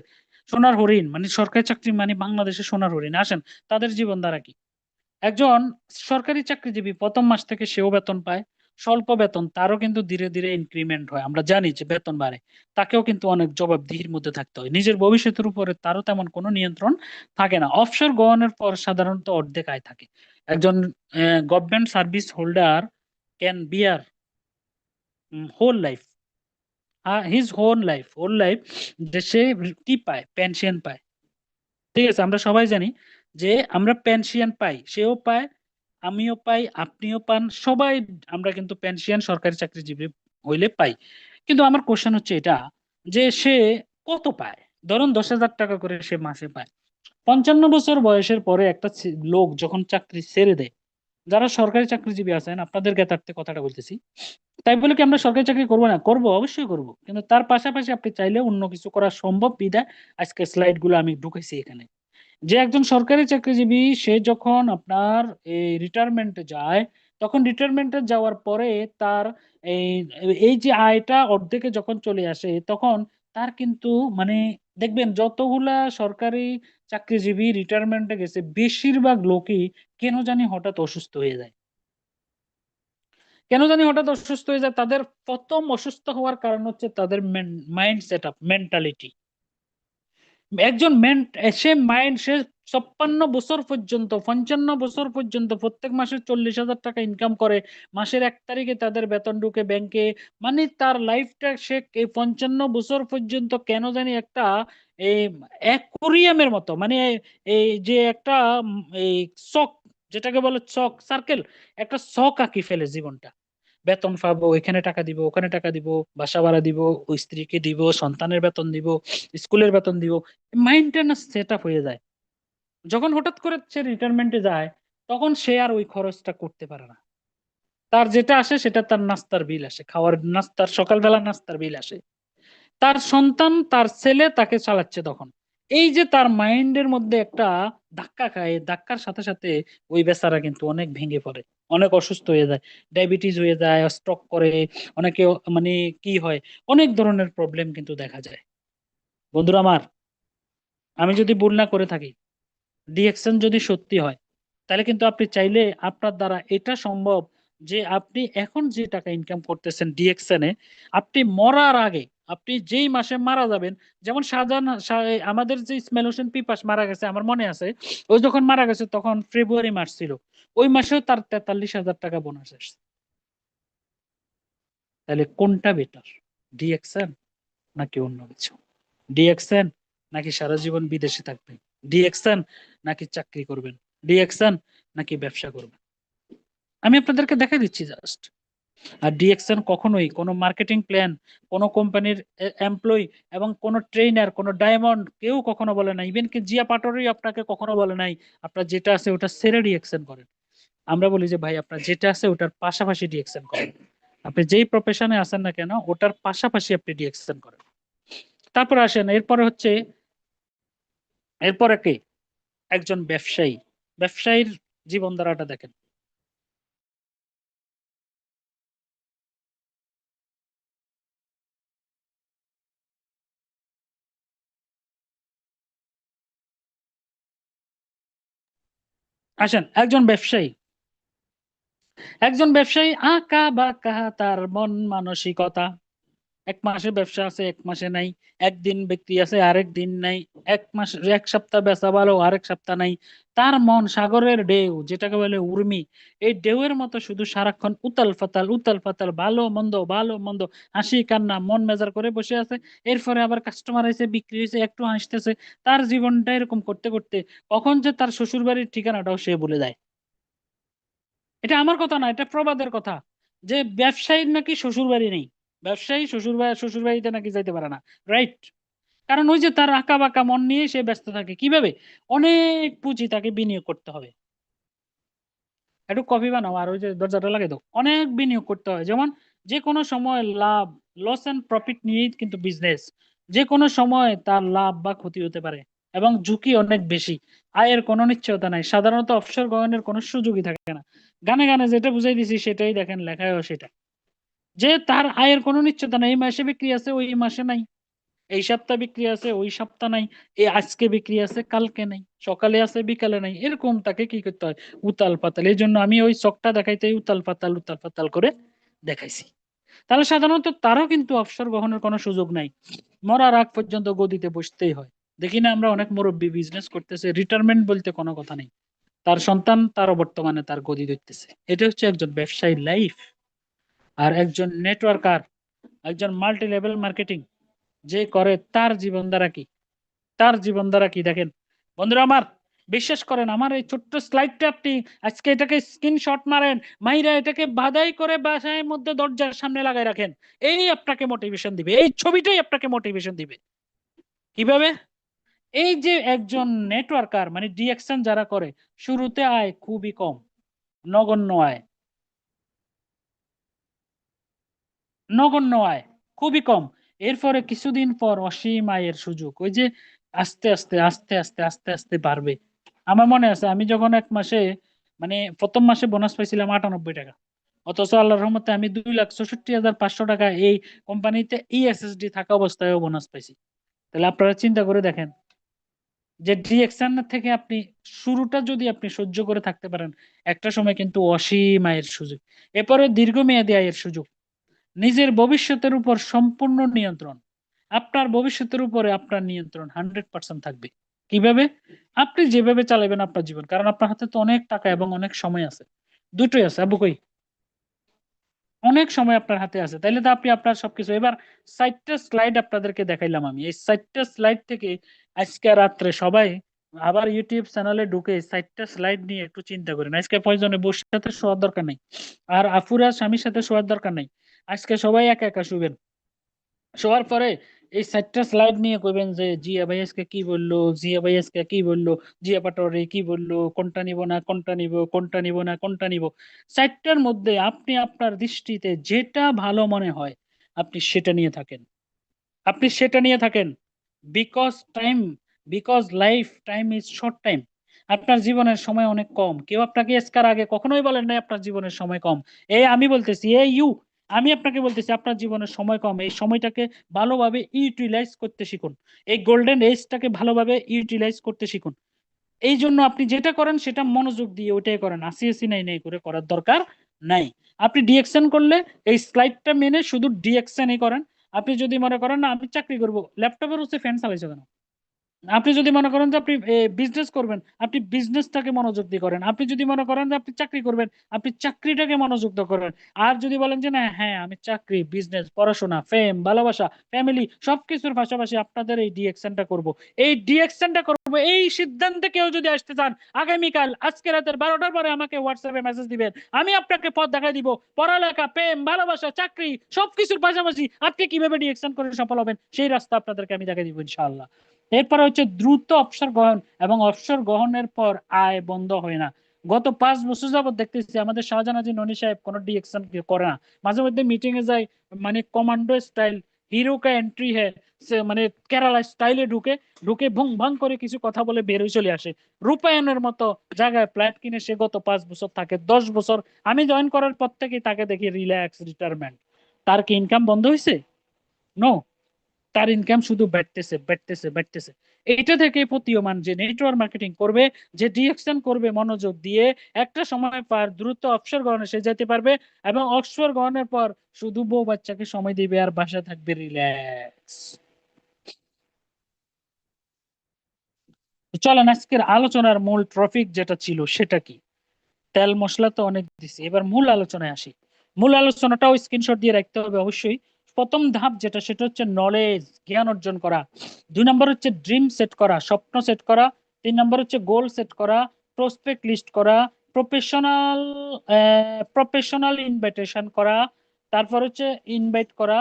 সোনার হরিণ মানে সরকারি চাকরি মানে বাংলাদেশে সোনার হরিণ, আসেন তাদের জীবন দ্বারা কি। একজন সরকারি চাকরিজীবী প্রথম মাস থেকে সেও বেতন পায়, স্বল্প বেতন, তারও কিন্তু ধীরে ধীরে ইনক্রিমেন্ট হয়, আমরা জানি যে বেতন বাড়ে, তাকেও কিন্তু অনেক জবাবদিহির মধ্যে থাকতে হয়, নিজের ভবিষ্যতের উপরে তারও তেমন কোনো নিয়ন্ত্রণ থাকে না। অবসর গ্রহণের পর সাধারণত অর্ধেক আয় থাকে। একজন government service holder can bear whole life, his whole life যে সে কি পায়, পেনশন পায়, ঠিক আছে, আমরা সবাই জানি যে আমরা পেনশন পাই, সেও পায়, আমিও পাই, আপনিও পান, সবাই আমরা কিন্তু পেনশন সরকারি চাকরিজীবী হইলে পাই। কিন্তু আমার কোশ্চেন হচ্ছে এটা, যে সে কত পায়? ধরুন 10,000 টাকা করে সে মাসে পায়। 55 বছর বয়সের পরে একটা লোক যখন চাকরি ছেড়ে দেয়, যারা সরকারি চাকরিজীবী আছেন, আপনাদের জ্ঞাতার্থে কথাটা বলতেছি, তাই বলে কি আমরা সরকারি চাকরি করবো না? করবো, অবশ্যই করবো, কিন্তু তার পাশাপাশি আপনি চাইলে অন্য কিছু করা সম্ভব, বিধায় আজকে স্লাইড গুলো আমি ঢুকাইছি এখানে। যে একজন সরকারি চাকরিজীবী, সে যখন আপনার এই রিটায়ারমেন্টে যায়, তখন রিটায়ারমেন্টে যাওয়ার পরে তার এই এই যে আয়টা অর্ধেকে যখন চলে আসে, তখন তার কিন্তু মানে দেখবেন যতগুলা সরকারি চাকরিজীবী রিটায়ারমেন্টে গেছে, বেশিরভাগ লোকই কেন জানি হঠাৎ অসুস্থ হয়ে যায়। কেন জানি হঠাৎ অসুস্থ হয়ে যায়, তাদের প্রথম অসুস্থ হওয়ার কারণ হচ্ছে তাদের মাইন্ড সেট আপ, মেন্টালিটি। একজন সে মাইন্ড, সে 56 বছর পর্যন্ত, 55 বছর পর্যন্ত প্রত্যেক মাসে 40,000 টাকা ইনকাম করে, মাসের 1 তারিখে তাদের বেতন ঢুকে ব্যাংকে, মানে তার লাইফটা সে এই 55 বছর পর্যন্ত কেন জানি একটা এই অ্যাকোয়ারিয়ামের মতো, মানে এই যে একটা এই চক, যেটাকে বলে চক সার্কেল, একটা চক আঁকি ফেলে জীবনটা। বেতন পাবো, এখানে টাকা দিব, ওখানে টাকা দিব, বাসা ভাড়া দিব, ওই স্ত্রীকে দিব, সন্তানের বেতন দিব, স্কুলের বেতন দিব, মাইন্ডটা না সেট আপ হয়ে যায়। যখন হঠাৎ করে সে রিটায়ারমেন্টে যায়, তখন সে আর ওই খরচটা করতে পারে না। তার যেটা আসে সেটা তার নাস্তার বিল আসে, খাওয়ার নাস্তার, সকালবেলা নাস্তার বিল আসে, তার সন্তান, তার ছেলে তাকে চালাচ্ছে তখন। এই যে তার মাইন্ডের মধ্যে একটা ধাক্কা খায়, এই ধাক্কার সাথে সাথে ওই বেচারা কিন্তু অনেক ভেঙে পড়ে, অনেক অসুস্থ হয়ে যায়, ডায়াবেটিস হয়ে যায়, স্ট্রোক করে, অনেকে মানে কি হয়, অনেক ধরনের প্রবলেম কিন্তু দেখা যায়। বন্ধুরা আমার, আমি যদি ভুল না করে থাকি, ডিএকশন যদি সত্যি হয়, তাহলে কিন্তু আপনি চাইলে আপনার দ্বারা এটা সম্ভব, যে আপনি এখন যে টাকা ইনকাম করতেছেন ডিএকশনে, আপনি মরার আগে, আপনি যেই মাসে মারা যাবেন, যেমন আমাদের যে ইসমাইল হোসেন পিপাস মারা গেছে, আমার মনে আছে, ওই যখন মারা গেছে তখন ফেব্রুয়ারি মাস ছিল, ওই মাসেও তার 43,000 টাকা বোনাস আসছে। তাহলে কোনটা বেটার, ডিএকশন নাকি অন্য কিছু? ডিএকশন নাকি সারা জীবন বিদেশে থাকবেন? ডিএকশন নাকি চাকরি করবেন? ডিএকশন নাকি ব্যবসা করবেন? আমি আপনাদেরকে দেখাই দিচ্ছি জাস্ট। আর ডিএকশন কখনোই কোনো মার্কেটিং প্ল্যান, কোনো কোম্পানির এমপ্লয়ি এবং কোনো ট্রেনার, কোনো ডায়মন্ড কেউ কখনো বলে নাই, ইভেন কি জিয়া পাটোয়ারি আপনাকে কখনো বলে নাই আপনার যেটা আছে ওটা সেরে ডিএকশন করেন। আমরা বলি যে ভাই আপনার যেটা আছে ওটার পাশাপাশি ডিএকশন করেন। আপনি যেই প্রফেশনে আছেন না কেন ওটার পাশাপাশি আপনি ডিএকশন করেন। তারপর আসেন এরপরে হচ্ছে, এরপরে কে? একজন ব্যবসায়ী। ব্যবসায়ীর জীবনধারাটা দেখেন। আসেন একজন ব্যবসায়ী, একজন ব্যবসায়ী আঁকা বাঁকা তার মন মানসিকতা। এক মাসে ব্যবসা আছে, এক মাসে নাই। একদিন বিক্রি আছে, আরেক দিন নাই। এক মাস, এক সপ্তাহ বেচা ভালো, আরেক সপ্তাহ নাই। তার মন সাগরের ঢেউ, যেটাকে বলে উর্মি। এই ঢেউয়ের মতো শুধু সারাক্ষণ উতাল পাতাল উতাল পাতাল, ভালো মন্দ ভালো মন্দ, হাসি কান্না, মন মেজার করে বসে আছে। এরপরে আবার কাস্টমার এসে বিক্রি হয়েছে, একটু হাসতেছে। তার জীবনটা এরকম করতে করতে কখন যে তার শ্বশুর বাড়ির ঠিকানাটাও সে ভুলে যায়। এটা আমার কথা না, এটা প্রবাদের কথা, যে ব্যবসায়ীর নাকি শ্বশুর বাড়ি নেই। ব্যবসায়ী শ্বশুর বাড়িতে নাকি যাইতে পারে না। রাইট। কারণ ওই যে তার আঁকা বাঁকা মন নিয়ে সে ব্যস্ত থাকে। কিভাবে? অনেক পুঁজি তাকে বিনিয়োগ করতে হবে। একটু কফি বানাও আর ওই যে দরজাটা লাগিয়ে দাও। অনেক বিনিয়োগ করতে হয়। যেমন যে কোনো সময় লাভ, লস এন্ড প্রফিট নিয়েই কিন্তু বিজনেস। যে কোনো সময় তার লাভ বা ক্ষতি হতে পারে এবং ঝুঁকি অনেক বেশি। আয়ের কোনো নিশ্চয়তা নাই। সাধারণত অবসর গ্রহণের কোনো সুযোগই থাকে না। গানে গানে যেটা বুঝাই দিছি সেটাই দেখেন লেখায়ও সেটা, যে তার আয়ের কোনো নিশ্চয়তা নাই। এই মাসে বিক্রি আছে, ওই মাসে নাই। এই সপ্তাহ বিক্রি আছে, ওই সপ্তাহ নাই। এই আজকে বিক্রি আছে, কালকে নাই। সকালে আছে, বিকালে নাই। এরকম তাকে কি করতে হয়? উতাল পাতাল। এই জন্য আমি ওই চকটা দেখাইতে উতাল পাতাল করে দেখাইছি। তাহলে সাধারণত তারও কিন্তু অবসর গ্রহণের কোনো সুযোগ নাই। মরার আগ পর্যন্ত গদিতে বসতেই হয়। দেখি না আমরা অনেক মুরব্বী বিজনেস করতেছে, রিটায়ারমেন্ট বলতে কোনো কথা নেই। তার সন্তান তারও বর্তমানে তার গদি ধরতেছে। এটা হচ্ছে একজন ব্যবসায়ী লাইফ। আর একজন নেটওয়ার্কার, একজন মাল্টি লেভেল মার্কেটিং যে করে, তার জীবন দ্বারা কি, তার জীবন দ্বারা কি দেখেন। বন্ধুরা আমার, বিশ্বাস করেন আমার এই ছোট্ট স্লাইডটা আপনি আজকে এটাকে স্ক্রিনশট মারেন, মাইরা এটাকে বাধাই করে বাসায় মধ্যে দরজার সামনে লাগাই রাখেন। এই আপনাকে মোটিভেশন দিবে, এই ছবিটাই আপনাকে মোটিভেশন দিবে। কিভাবে? এই যে একজন নেটওয়ার্কার মানে ডিএকশন যারা করে, শুরুতে আয় খুবই কম, নগণ্য আয়, নগণ্য আয় খুবই কম। এরপরে কিছুদিন পর অসীম আয়ের সুযোগ। ওই যে আস্তে আস্তে আস্তে আস্তে আস্তে আস্তে বাড়বে। আমার মনে আছে আমি যখন এক মাসে মানে প্রথম মাসে বোনাস পাইছিলাম 98 টাকা। অথচ আল্লাহর রহমতে আমি 2,64,500 টাকা এই কোম্পানিতে ইএসএসডি থাকা অবস্থায়ও বোনাস পাইছি। তাহলে আপনারা চিন্তা করে দেখেন যে ডিএকশন থেকে আপনি শুরুটা যদি আপনি সহ্য করে থাকতে পারেন, একটা সময় কিন্তু অসীম আয়ের সুযোগ। এরপরে দীর্ঘমেয়াদী আয়ের সুযোগ। নিজের ভবিষ্যতের উপর সম্পূর্ণ নিয়ন্ত্রণ। আপনার ভবিষ্যতের উপরে আপনার নিয়ন্ত্রণ 100% থাকবে। কিভাবে? আপনি যেভাবে চালাবেন আপনার জীবন, কারণ আপনার হাতে তো অনেক টাকা এবং অনেক সময় আছে। দুটোই আছে আবু কই, অনেক সময় আপনার হাতে আছে। তাইলে তো আপনি আপনার সবকিছু এবার 60টা স্লাইড আপনাদেরকে দেখাইলাম আমি। এই 60টা স্লাইড থেকে আজকে রাত্রে সবাই আবার ইউটিউব চ্যানেলে ঢুকে 60টা স্লাইড নিয়ে একটু চিন্তা করেন। আজকে প্রয়োজনে বউর সাথে শোয়ার দরকার নেই, আর আফুরা স্বামীর সাথে শোয়ার দরকার নেই। আজকে সবাই একা একা শুবেন। শোয়ার পরে এই 60টা স্লাইড নিয়ে কইবেন যে জিয়া ভাই আজকে কি বললো, জিয়া ভাই আজকে কি বললো, জিয়া পাটোয়ারি কি বললো, কোনটা নিব না কোনটা নিব, কোনটা নিব না কোনটা নিব। 60টার মধ্যে আপনি আপনার দৃষ্টিতে যেটা ভালো মনে হয় আপনি সেটা নিয়ে থাকেন। আপনি সেটা নিয়ে থাকেন। Because time, because life time is short time. আপনার জীবনের সময় অনেক কম। কেউ আপনাকে আজকার আগে কখনোই বলেন নাই আপনার জীবনের সময় কম। এই আমি বলতেছি, এই ইউ, আমি আপনাকে বলতেছি আপনার জীবনের সময় কম। এই সময়টাকে ভালোভাবে ইউটিলাইজ করতে শিখুন। এই গোল্ডেন এজটাকে ভালোভাবে ইউটিলাইজ করতে শিখুন। এই জন্য আপনি যেটা করেন সেটা মনোযোগ দিয়ে ওইটাই করেন। আসি আসি নাই নাই করে করার দরকার নাই। আপনি ডিএকশন করলে এই স্লাইডটা মেনে শুধু ডিএকশনই করেন। আপনি যদি মনে করেন না আমি চাকরি করব, ল্যাপটপের হচ্ছে ফ্যান চালাইছো কেন? আপনি যদি মনে করেন যে আপনি বিজনেস করবেন, আপনি বিজনেসটাকে মনোযোগ দিয়ে করেন। আপনি যদি মনে করেন যে আপনি চাকরি করবেন, আপনি চাকরিটাকে মনোযোগ দিয়ে করেন। আর যদি বলেন যে না হ্যাঁ আমি চাকরি, বিজনেস, পড়াশোনা, ফেম, ভালোবাসা, ফ্যামিলি সবকিছুর পাশাপাশি আপনাদের এই ডিএকশনটা করব, এই ডিএকশনটা করব, এই সিদ্ধান্তে কেউ যদি আসতে চান, আগামীকাল আজকে রাতের 12টার পরে আমাকে হোয়াটসঅ্যাপে মেসেজ দিবেন, আমি আপনাকে পথ দেখাই দিব। পড়ালেখা, প্রেম, ভালোবাসা, চাকরি সবকিছুর পাশাপাশি আপনি কিভাবে ডিএকশন করে সফল হবেন সেই রাস্তা আপনাদেরকে আমি দেখাই দিব ইনশাআল্লাহ। এরপরে হচ্ছে দ্রুত অবসর গ্রহণ, এবং অবসর গ্রহণের পর আয় বন্ধ হয় না। গত 5 বছর যাবত দেখতেছি আমাদের শাহজাহান হাজী ননী সাহেব কোনো ডিএকশন করে না, মাঝে মধ্যে মিটিং এ যায়, মানে কমান্ডো স্টাইল, হিরো কা এন্ট্রি হ্যাঁ, সে মানে কেরালা স্টাইলে ঢুকে, ঢুকে ভুং ভাং করে কিছু কথা বলে বেরোয় চলে আসে। রূপায়ণের মতো জায়গায় ফ্ল্যাট কিনে সে গত 5 বছর থাকে, 10 বছর আমি জয়েন করার পর থেকে তাকে দেখি রিল্যাক্স রিটায়ারমেন্ট। তার কি ইনকাম বন্ধ হয়েছে? নো, তার ইনকাম শুধু বাড়তেছে বাড়তেছে বাড়তেছে। এটা থেকে প্রতীয়মান যে নেটওয়ার্ক মার্কেটিং করবে, যে ডিরেকশন করবে মনোযোগ দিয়ে, একটা সময় পার দ্রুত অবসর গ্রহণে সে যেতে পারবে, এবং অবসর গ্রহণের পর শুধু বউ বাচ্চাকে সময় দিবে আর বাসা থাকবে রিল্যাক্স। চলেন আজকের আলোচনার মূল টপিক যেটা ছিল সেটা কি। তেল মশলা তো অনেক দিছি, এবার মূল আলোচনায় আসি। মূল আলোচনাটাও স্ক্রিনশট দিয়ে রাখতে হবে অবশ্যই। প্রথম ধাপ যেটা সেটা হচ্ছে নলেজ, জ্ঞান অর্জন করা। 2 নম্বর হচ্ছে ড্রিম সেট করা, স্বপ্ন সেট করা। 3 নম্বর হচ্ছে গোল সেট করা, প্রসপেক্ট লিস্ট করা, প্রফেশনাল প্রফেশনাল ইনভাইটেশন করা, তারপর হচ্ছে ইনভাইট করা,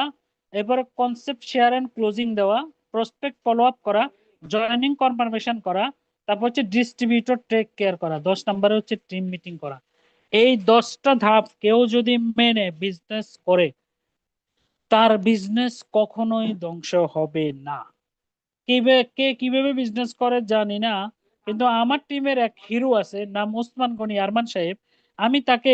এরপর কনসেপ্ট শেয়ার এন্ড ক্লোজিং দেওয়া, প্রসপেক্ট ফলো আপ করা, জয়েনিং কনফার্মেশন করা, তারপর হচ্ছে ডিস্ট্রিবিউটর টেক কেয়ার করা, 10 নম্বরে হচ্ছে টিম মিটিং করা। এই 10টা ধাপ কেউ যদি মেনে বিজনেস করে, তার বিজনেস কখনোই ধ্বংস হবে না। কে কিভাবে বিজনেস করে জানি না, কিন্তু আমার টিমের এক হিরো আছে, নাম ওসমান গনি আরমান সাহেব। আমি তাকে,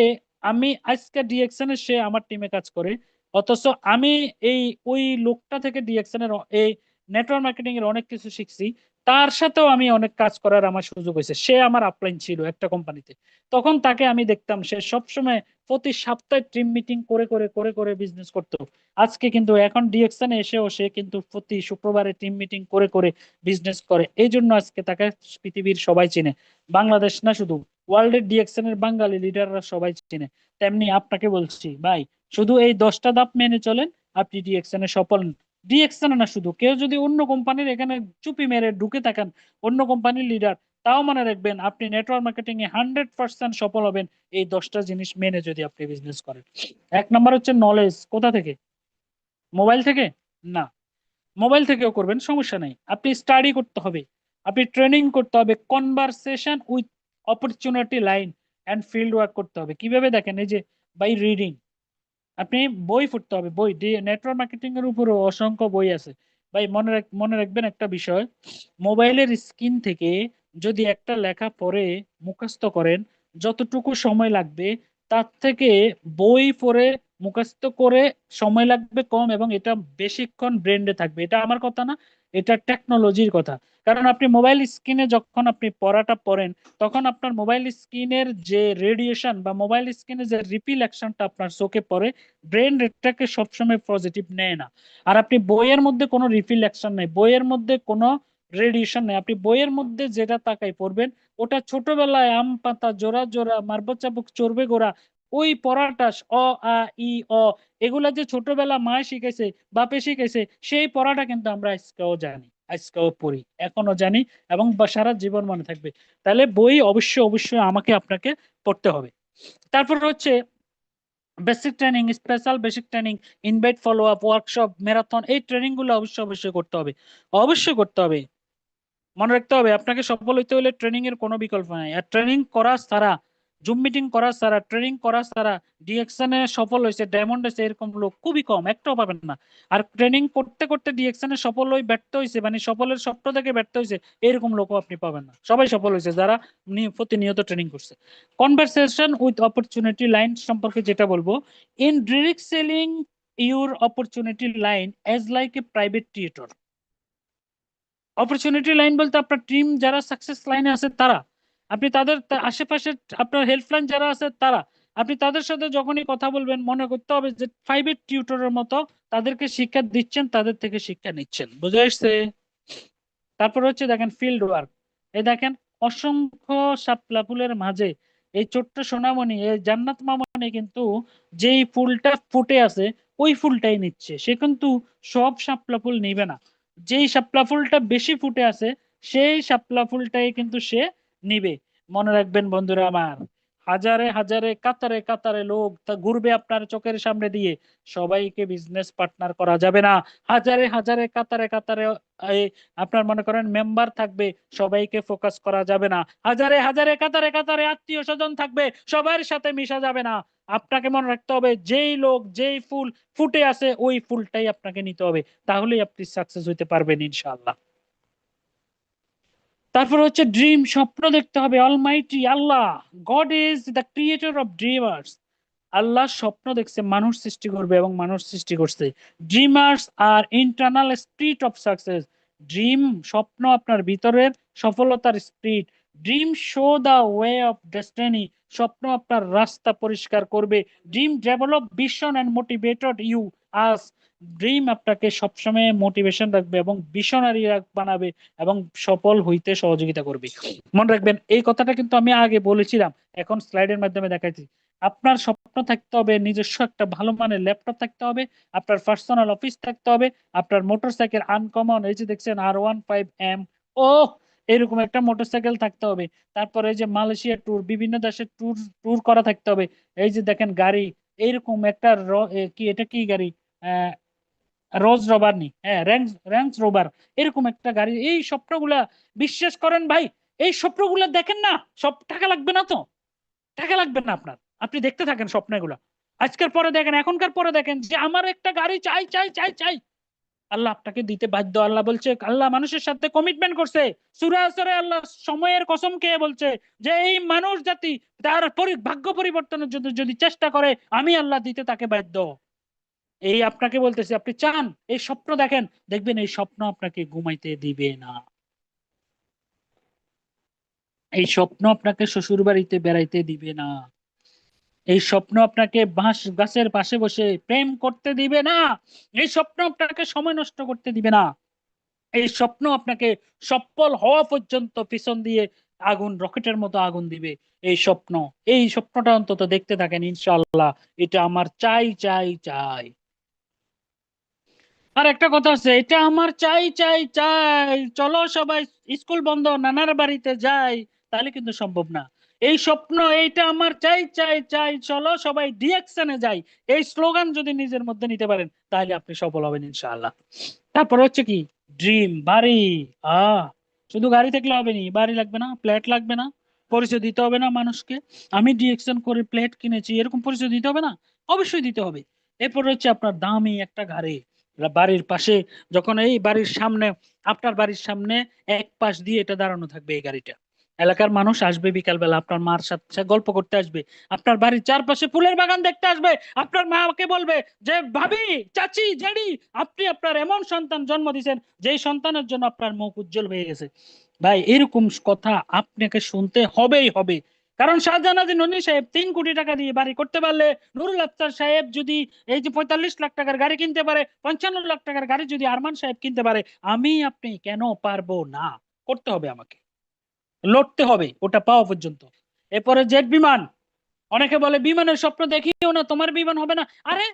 আমি আজকে ডিএকশনে সে আমার টিমে কাজ করে, অথচ আমি এই ওই লোকটা থেকে ডিএকশনের এই নেটওয়ার্ক মার্কেটিং এর অনেক কিছু শিখছি। তার সাথেও আমি অনেক কাজ করার আমার সুযোগ হয়েছে, সে আমার আপলাইন ছিল একটা কোম্পানিতে। তখন তাকে আমি দেখতাম সে সবসময় প্রতি সপ্তাহে টিম মিটিং করে করে করে করে বিজনেস করতো। আজকে কিন্তু এখন ডিএকশনে এসেও সে কিন্তু প্রতি শুক্রবারে টিম মিটিং করে করে বিজনেস করে, এই জন্য আজকে তাকে পৃথিবীর সবাই চিনে। বাংলাদেশ না শুধু, ওয়ার্ল্ডের ডিএকশন এর বাঙালি লিডাররা সবাই চিনে। তেমনি আপনাকে বলছি ভাই, শুধু এই 10টা ধাপ মেনে চলেন, আপনি ডিএকশনে সফল। ডিএকশনে না শুধু, কেউ যদি অন্য কোম্পানির এখানে চুপি মেরে ঢুকে থাকেন, অন্য কোম্পানির লিডার, তাও মনে রাখবেন আপনি নেটওয়ার্ক মার্কেটিং এ 100% সফল হবেন এই 10টা জিনিস মেনে যদি আপনি বিজনেস করেন। 1 নম্বর হচ্ছে নলেজ, কোথা থেকে? মোবাইল থেকে? না, মোবাইল থেকেও করবেন সমস্যা নাই, আপনি স্টাডি করতে হবে, আপনি ট্রেনিং করতে হবে, conversation with opportunity line and field work করতে হবে। কিভাবে দেখেন, এই যে বাই রিডিং, আপনি বই পড়তে হবে, বই দিয়ে নেটওয়ার্ক মার্কেটিং এর উপরে অসংখ্য বই আছে। ভাই মনে রাখবেন একটা বিষয়, মোবাইলের স্ক্রিন থেকে যদি একটা লেখা পড়ে মুখস্থ করেন, যতটুকু সময় লাগবে তার থেকে বই পড়ে মুখস্থ করে সময় লাগবে কম, এবং এটা বেশিক্ষণ ব্রেন্ডে থাকবে। এটা আমার কথা না, এটা টেকনোলজির কথা। কারণ আপনি মোবাইল স্ক্রিনে যখন আপনি পড়াটা পড়েন, তখন আপনার মোবাইল স্ক্রিনের যে রেডিয়েশন বা মোবাইল স্ক্রিনে যে রিফ্লেকশনটা আপনার চোখে পড়ে, ব্রেন এটাকে সবসময় পজিটিভ নেয় না। আর আপনি বইয়ের মধ্যে কোনো রিফ্লেকশন নেই, বইয়ের মধ্যে কোনো রেডিয়েশন নেই, আপনি বইয়ের মধ্যে যেটা তাকাই পড়বেন, ওটা ছোটবেলায় আম পাতা জোড়া জোড়া মারবো চাবুক চড়বে গোড়া, ওই পড়াটা অ আ ই অ, এগুলা যে ছোটবেলা মায় শিখেছে, বাপে শিখেছে, সেই পড়াটা কিন্তু আমরা আজকেও জানি, আজকেও পড়ি, এখনো জানি, এবং সারা জীবন মনে থাকবে। তাহলে বই অবশ্যই অবশ্যই আমাকে আপনাকে পড়তে হবে। তারপর হচ্ছে basic training, special basic training, invite, follow up, workshop, marathon, এই ট্রেনিং গুলো অবশ্যই অবশ্যই করতে হবে, অবশ্যই করতে হবে। মনে রাখতে হবে আপনাকে সফল হইতে হলে ট্রেনিং এর কোনো বিকল্প নাই। আর ট্রেনিং করা ছাড়া, জুম মিটিং করা ছাড়া, ট্রেনিং করা ছাড়া ডিএকশনে সফল হয়েছে, ডায়মন্ড হয়েছে এরকম লোক খুবই কম, একটাও পাবেন না। আর ট্রেনিং করতে করতে ডিএকশনে সফল হয়ে ব্যর্থ হয়েছে, মানে সফলের স্বপ্ন থেকে ব্যর্থ হয়েছে, এরকম লোকও আপনি পাবেন না। সবাই সফল হয়েছে যারা প্রতিনিয়ত ট্রেনিং করছে। কনভারসেশন উইথ অপরচুনিটি লাইন সম্পর্কে যেটা বলবো, in direct selling your opportunity line as like a private tutor. Opportunity line বলতে আপনার টিম যারা সাকসেস লাইনে আছে তারা, আপনি তাদের আশেপাশে আপনার হেল্পলাইন যারা আছে তারা, আপনি তাদের সাথে যখনই কথা বলবেন মনে করতে হবে যে প্রাইভেট টিউটরের মতো তাদেরকে শিক্ষা দিচ্ছেন, তাদের থেকে শিক্ষা নিচ্ছেন। বুঝে আসছে? তারপর হচ্ছে দেখেন ফিল্ড ওয়ার্ক, এই দেখেন অসংখ্য শাপলা ফুলের মাঝে এই ছোট্ট সোনামণি এই জান্নাত মামনি কিন্তু যেই ফুলটা ফুটে আছে ওই ফুলটাই নিচ্ছে। সে কিন্তু সব শাপলা ফুল নিবে না, যেই শাপলা ফুলটা বেশি ফুটে আছে সেই শাপলা ফুলটাই কিন্তু সে নিবে। মনে রাখবেন বন্ধুরা আমার, হাজারে হাজারে কাতারে কাতারে লোক তা ঘুরবে আপনার চোখের সামনে দিয়ে, সবাইকে বিজনেস পার্টনার করা যাবে না। হাজারে হাজারে কাতারে কাতারে এই আপনার মনে করেন মেম্বার থাকবে, সবাইকে ফোকাস করা যাবে না। হাজারে হাজারে কাতারে কাতারে আত্মীয় স্বজন থাকবে, সবার সাথে মিশা যাবে না। আপনাকে মনে রাখতে হবে যেই লোক যেই ফুল ফুটে আছে ওই ফুলটাই আপনাকে নিতে হবে, তাহলেই আপনি সাকসেস হইতে পারবেন ইনশাআল্লাহ। তারপর হচ্ছে ড্রিম, স্বপ্ন দেখতে হবে। Almighty Allah, god is the creator of dreamers. Allah স্বপ্ন দেখছে মানুষ সৃষ্টি করবে এবং মানুষ সৃষ্টি করছে। Dreamers are internal spirit of success. Dream স্বপ্ন আপনার ভিতরের সফলতার spirit. Dream show the way of destiny, স্বপ্ন আপনার রাস্তা পরিষ্কার করবে। Dream develop vision and motivated you us, dream আপনাকে সবসময় মোটিভেশন রাখবে এবং ভিশনারি বানাবে এবং সফল হইতে সহযোগিতা করবে। মনে রাখবেন এই কথাটা কিন্তু আমি আগে বলেছিলাম, এখন স্লাইডের মাধ্যমে দেখাইছি। আপনার স্বপ্ন থাকতে হবে নিজস্ব একটা ভালো মানের ল্যাপটপ থাকতে হবে, আপনার পার্সোনাল অফিস থাকতে হবে, আপনার মোটরসাইকেল আনকমন এই যে দেখছেন R15M, ও এরকম একটা মোটরসাইকেল থাকতে হবে। তারপরে এই যে মালয়েশিয়া ট্যুর, বিভিন্ন দেশের ট্যুর ট্যুর করা থাকতে হবে। এই যে দেখেন গাড়ি, এইরকম একটা কি এটা কি গাড়ি, আহ রোজ রোভার নি, হ্যাঁ রেঞ্জ রেঞ্জ রোভার, এরকম একটা গাড়ি। এই স্বপ্নগুলা বিশ্বাস করেন ভাই, এই স্বপ্নগুলা দেখেন না, সব টাকা লাগবে না তো, টাকা লাগবে না আপনার, আপনি দেখতে থাকেন স্বপ্নগুলো। আজকের পরে দেখেন, এখনকার পরে দেখেন যে আমার একটা গাড়ি চাই চাই চাই চাই, আল্লাহ আপনাকে দিতে বাধ্য। আল্লাহ বলছে, আল্লাহ মানুষের সাথে কমিটমেন্ট করছে সূরা আসরে, আল্লাহ সময়ের কসম খেয়ে বলছে যে এই মানুষ জাতি তার ভাগ্য পরিবর্তনের জন্য যদি চেষ্টা করে আমি আল্লাহ দিতে তাকে বাধ্য। এই আপনাকে বলতেছি, আপনি চান এই স্বপ্ন দেখেন, দেখবেন এই স্বপ্ন আপনাকে ঘুমাইতে দিবে না। এই স্বপ্ন আপনাকে শ্বশুর বাড়িতে বেড়াইতে দিবে না। এই স্বপ্ন আপনাকে বাঁশ গাছের পাশে বসে প্রেম করতে দিবে না। এই স্বপ্ন আপনাকে সময় নষ্ট করতে দিবে না। এই স্বপ্ন আপনাকে সফল হওয়া পর্যন্ত পিছন দিয়ে আগুন, রকেটের মতো আগুন দিবে। এই স্বপ্ন, এই স্বপ্নটা অন্তত দেখতে থাকেন, ইনশাআল্লাহ এটা আমার চাই চাই চাই। আর একটা কথা আছে, এটা আমার চাই চাই চাই, চলো সবাই স্কুল বন্ধ নানার বাড়িতে যাই, তাহলে কিন্তু সম্ভব না। এই স্বপ্ন, এইটা আমার চাই চাই চাই, চলো সবাই ডিএকশনে যাই, এই স্লোগান যদি নিজের মধ্যে নিতে পারেন তাহলে আপনি সফল হবেন ইনশাআল্লাহ। তারপর হচ্ছে কি, ড্রিম বাড়ি। আহ শুধু গাড়ি থাকলে হবে নি, বাড়ি লাগবে না, ফ্ল্যাট লাগবে না, পরিচয় দিতে হবে না মানুষকে, আমি ডিএকশন করে ফ্ল্যাট কিনেছি এরকম পরিচয় দিতে হবে না, অবশ্যই দিতে হবে। এরপর হচ্ছে আপনার দামি একটা গাড়ি, বাড়ির পাশে, যখন এই বাড়ির সামনে, আপনার বাড়ির সামনে এক পাশ দিয়ে এটা দাঁড়ানো থাকবে এই গাড়িটা, এলাকার মানুষ আসবে বিকালবেলা আপনার মার সাথে গল্প করতে আসবে, আপনার বাড়ির চারপাশে ফুলের বাগান দেখতে আসবে, আপনার মাকে বলবে যে ভাবি চাচি জেডি আপনি আপনার এমন সন্তান জন্ম দিয়েছেন যেই সন্তানের জন্য আপনার মুখ উজ্জ্বল হয়ে গেছে। ভাই এরকম কথা আপনাকে শুনতে হবেই হবে, কারণ শাহজাহান ননী সাহেব 3 কোটি টাকা দিয়ে বাড়ি করতে পারলে, নুরুল আফতার সাহেব যদি এই যে 45 লাখ টাকার গাড়ি কিনতে পারে, 55 লাখ টাকার গাড়ি যদি আরমান সাহেব কিনতে পারে, আমি আপনি কেন পারবো না? করতে হবে আমাকে, লড়তে হবে ওটা পাওয়া পর্যন্ত। এরপরে জেট বিমান, অনেকে বলে বিমানের স্বপ্ন দেখিও না, তোমার বিমান হবে না। আরে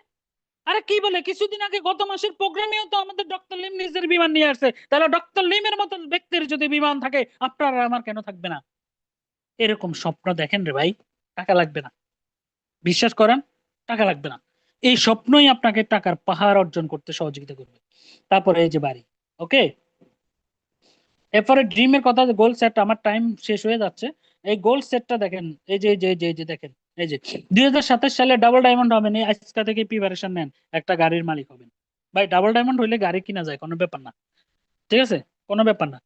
আরে কি বলে, কিছুদিন আগে গত মাসের প্রোগ্রামেও তো আমাদের ডক্টর লিম নিজের বিমান নিয়ে আসছে, তাহলে ডক্টর লিমের মতন ব্যক্তির যদি বিমান থাকে আপনার আর আমার কেন থাকবে না? এরকম স্বপ্ন দেখেন রে ভাই, টাকা লাগবে না, বিশ্বাস করেন, টাকা লাগবে না। এই স্বপ্নই আপনাকে টাকার পাহাড় অর্জন করতে সহযোগিতা করবে। তারপরে এই যে বাড়ি, ওকে। এরপরে ড্রিমের কথা, গোল সেট, আমার টাইম শেষ হয়ে যাচ্ছে। এই গোল সেটটা দেখেন, এই যে দেখেন, এই যে 2027 সালে ডাবল ডায়মন্ড হবেন, এই আজকে থেকে প্রিপারেশন নেন, একটা গাড়ির মালিক হবেন। ভাই ডাবল ডায়মন্ড হইলে গাড়ি কিনা যায়, কোনো ব্যাপার না, ঠিক আছে, কোনো ব্যাপার না।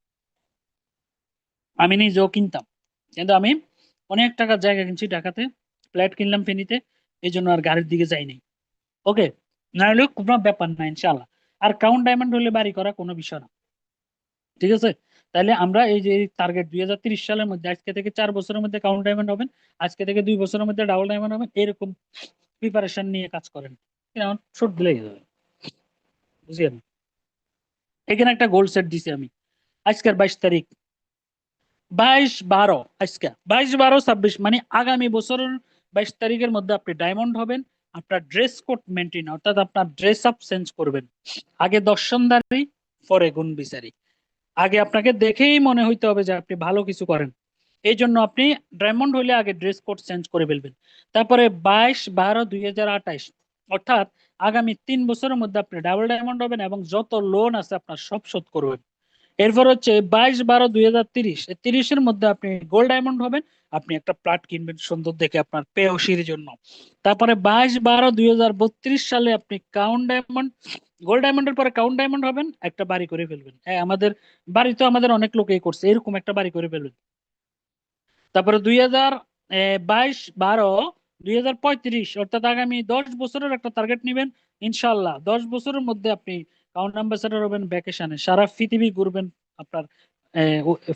আমি নিজেও কিনতাম, কিন্তু আমি অনেক টাকার জায়গা কিনছি ঢাকাতে, ফ্ল্যাট কিনলাম ফেনীতে, এই জন্য আর গাড়ির দিকে যাইনি। ওকে, না হলেও কোনো ব্যাপার না ইনশাল্লাহ। আর ক্রাউন ডায়মন্ড হলে বাড়ি করা কোনো বিষয় না, ঠিক আছে। তাহলে আমরা এই যে টার্গেট 2030 সালের মধ্যে, আজকে থেকে 4 বছরের মধ্যে কাউন্ট ডায়মন্ড হবেন, আজকে থেকে 2 বছরের মধ্যে ডাবল ডায়মন্ড হবেন, এরকম প্রিপারেশন নিয়ে কাজ করেন, শর্ট দিলেই যাবে, বুঝলেন। এখানে একটা গোল সেট দিছি আমি, আজকের 22 তারিখ, 22-12, আজকে 22-12-26, মানে আগামী বছরের 22 তারিখের মধ্যে আপনি ডায়মন্ড হবেন। আপনার ড্রেস কোড মেনটেন, অর্থাৎ আপনার ড্রেস আপ চেঞ্জ করবেন। আগে দর্শনদারি, পরে গুণ বিচারি। আগে আপনাকে দেখেই মনে হইতে হবে যে আপনি ভালো কিছু করেন। এই জন্য আপনি ডায়মন্ড হইলে আগে ড্রেস কোড চেঞ্জ করে ফেলবেন। তারপরে 22-12-2028, অর্থাৎ আগামী 3 বছরের মধ্যে আপনি ডাবল ডায়মন্ড হবেন এবং যত লোন আছে আপনার সব শোধ করবেন। এরপর হচ্ছে 22-12-2030, এই 30-এর মধ্যে আপনি গোল্ড ডায়মন্ড হবেন। আপনি একটা প্লট কিনবেন সুন্দর দেখে আপনার পেয়সীর জন্য। তারপরে 22-12-2032 সালে আপনি কাউন্ট ডায়মন্ড, গোল্ড ডায়মন্ডের পরে কাউন্ট ডায়মন্ড হবেন, একটা বাড়ি করে ফেলবেন। হ্যাঁ, আমাদের বাড়ি তো আমাদের অনেক লোকেই করছে, এরকম একটা বাড়ি করে ফেলবেন। তারপরে 2022-12-2035, অর্থাৎ আগামী 10 বছরের একটা টার্গেট নেবেন। ইনশাল্লাহ 10 বছরের মধ্যে আপনি কাউন্ট অ্যাম্বাসাডার হবেন, ভ্যাকেশনে সারা পৃথিবী ঘুরবেন আপনার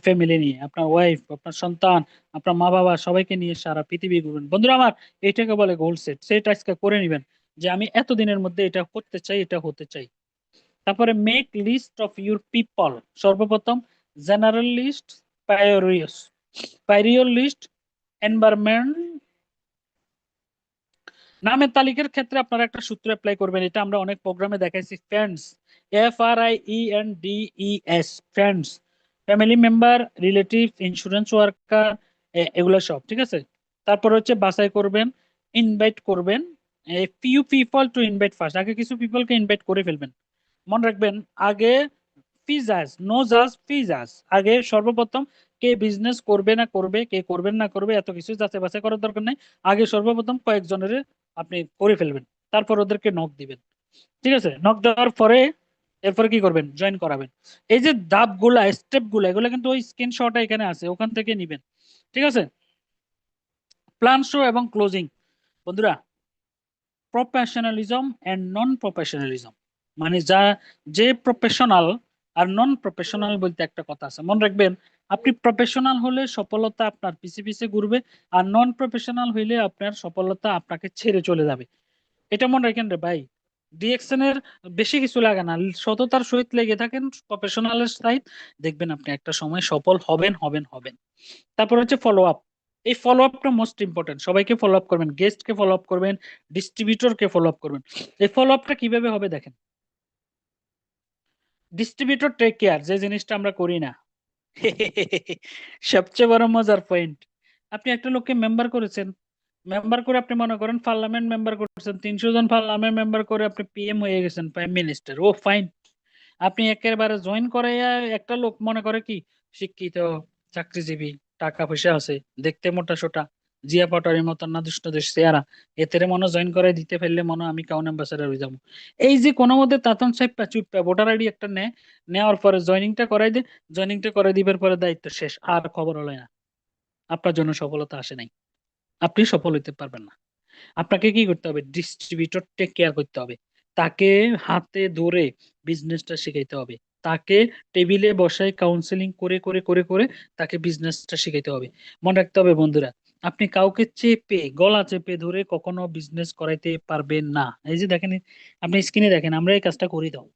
ফ্যামিলি নিয়ে, আপনার ওয়াইফ, আপনার সন্তান, আপনার মা বাবা সবাইকে নিয়ে সারা পৃথিবী ঘুরবেন। বন্ধুরা আমার, এটাকে বলে গোল সেট। সেট আজকে করে নেবেন যে আমি এতদিনের মধ্যে এটা করতে চাই, এটা হতে চাই। তারপরে make list of your people. সর্বপ্রথম general list, priorities, priority list, environment. নামের তালিকার ক্ষেত্রে আপনারা একটা সূত্র অ্যাপ্লাই করবেন, এটা আমরা অনেক প্রোগ্রামে দেখাইছি। Friends, FRIENDES, friends, family member, relative, insurance worker, এগুলো সব ঠিক আছে। তারপর হচ্ছে বাছাই করবেন, ইনভাইট করবেন। Few people to invite first, আগে কিছু পিপলকে ইনভাইট করে ফেলবেন। মনে রাখবেন, আগে ফিজাস, নো জাজ ফিজাস, আগে সর্বপ্রথম কে বিজনেস করবে না করবে, কে করবেন না করবে, এত কিছু যাচাই বাছাই করার দরকার নাই। আগে সর্বপ্রথম কয়েকজনের আপনি করে ফেলবেন, তারপর ওদেরকে নক দিবেন। ঠিক আছে, নক দেওয়ার পরে এরপরে কি করবেন, জয়েন করাবেন। এই যে ধাপগুলা, স্টেপগুলা, এগুলো কিন্তু ওই স্ক্রিনশটটা এখানে আছে, ওখান থেকে নিবেন। ঠিক আছে। প্ল্যান শো এবং ক্লোজিং। বন্ধুরা, প্রফেশনালিজম এন্ড নন প্রফেশনালিজম, মানে যে প্রফেশনাল আর নন প্রফেশনাল বলতে একটা কথা আছে, মনে রাখবেন। আপনি প্রফেশনাল হলে সফলতা আপনার পিছে পিছে ঘুরবে, আর নন প্রফেশনাল হইলে আপনার সফলতা আপনাকে ছেড়ে চলে যাবে। এটা মনে রাখেন রে ভাই। ডিএকশন এর বেশি কিছু লাগে না, সততার সহিত লেগে থাকেন প্রফেশনালের সাইড, দেখবেন আপনি একটা সময় সফল হবেন হবেন হবেন। তারপর হচ্ছে ফলো আপ। এই ফলো আপটা মোস্ট ইম্পর্টেন্ট, সবাইকে ফলো আপ করবেন, গেস্টকে ফলো আপ করবেন, ডিস্ট্রিবিউটরকে ফলো আপ করবেন। এই ফলো আপটা কিভাবে হবে দেখেন। ডিস্ট্রিবিউটর টেক কেয়ার, যে জিনিসটা আমরা করি না। সবচেয়ে বড় মজার পয়েন্ট, আপনি একটা লোককে মেম্বার করেছেন, মেম্বার করে আপনি মনে করেন পার্লামেন্ট মেম্বার করছেন, 300 জন পার্লামেন্ট মেম্বার করে আপনি পিএম হয়ে গেছেন, প্রাইম মিনিস্টার, ও ফাইন। আপনি একেবারে জয়েন করে একটা লোক মনে করে কি শিক্ষিত, চাকরিজীবী, টাকা পয়সা আছে, দেখতে মোটা সোটা, জিয়া পটারির মতন না দুষ্ট দেশ চেহারা, এতে মনে জয়েন করে দিতে ফেললে মনে আমি কাউন অ্যাম্বাসাডার হয়ে যাবো। এই যে কোনো মধ্যে তাতন সাহেব চুপটা ভোটার আইডি একটা নেওয়ার পরে জয়নিংটা করাই দে, জয়নিংটা করে দিবার পরে দায়িত্ব শেষ, আর খবর হলো না। আপনার জন্য সফলতা আসে নাই, আপনি সফল হইতে পারবেন না। আপনাকে কি করতে হবে, ডিস্ট্রিবিউটর টেক কেয়ার করতে হবে, তাকে হাতে ধরে বিজনেসটা শিখাইতে হবে, তাকে টেবিলে বসায় কাউন্সেলিং করে করে করে করে তাকে বিজনেসটা শিখাইতে হবে। মনে রাখতে হবে বন্ধুরা, আপনি কাউকে চেপে, গলা চেপে ধরে কখনো বিজনেস করাইতে পারবেন না। এই যে দেখেন, আপনি স্ক্রিনে দেখেন, আমরা এই কাজটা করি, দাও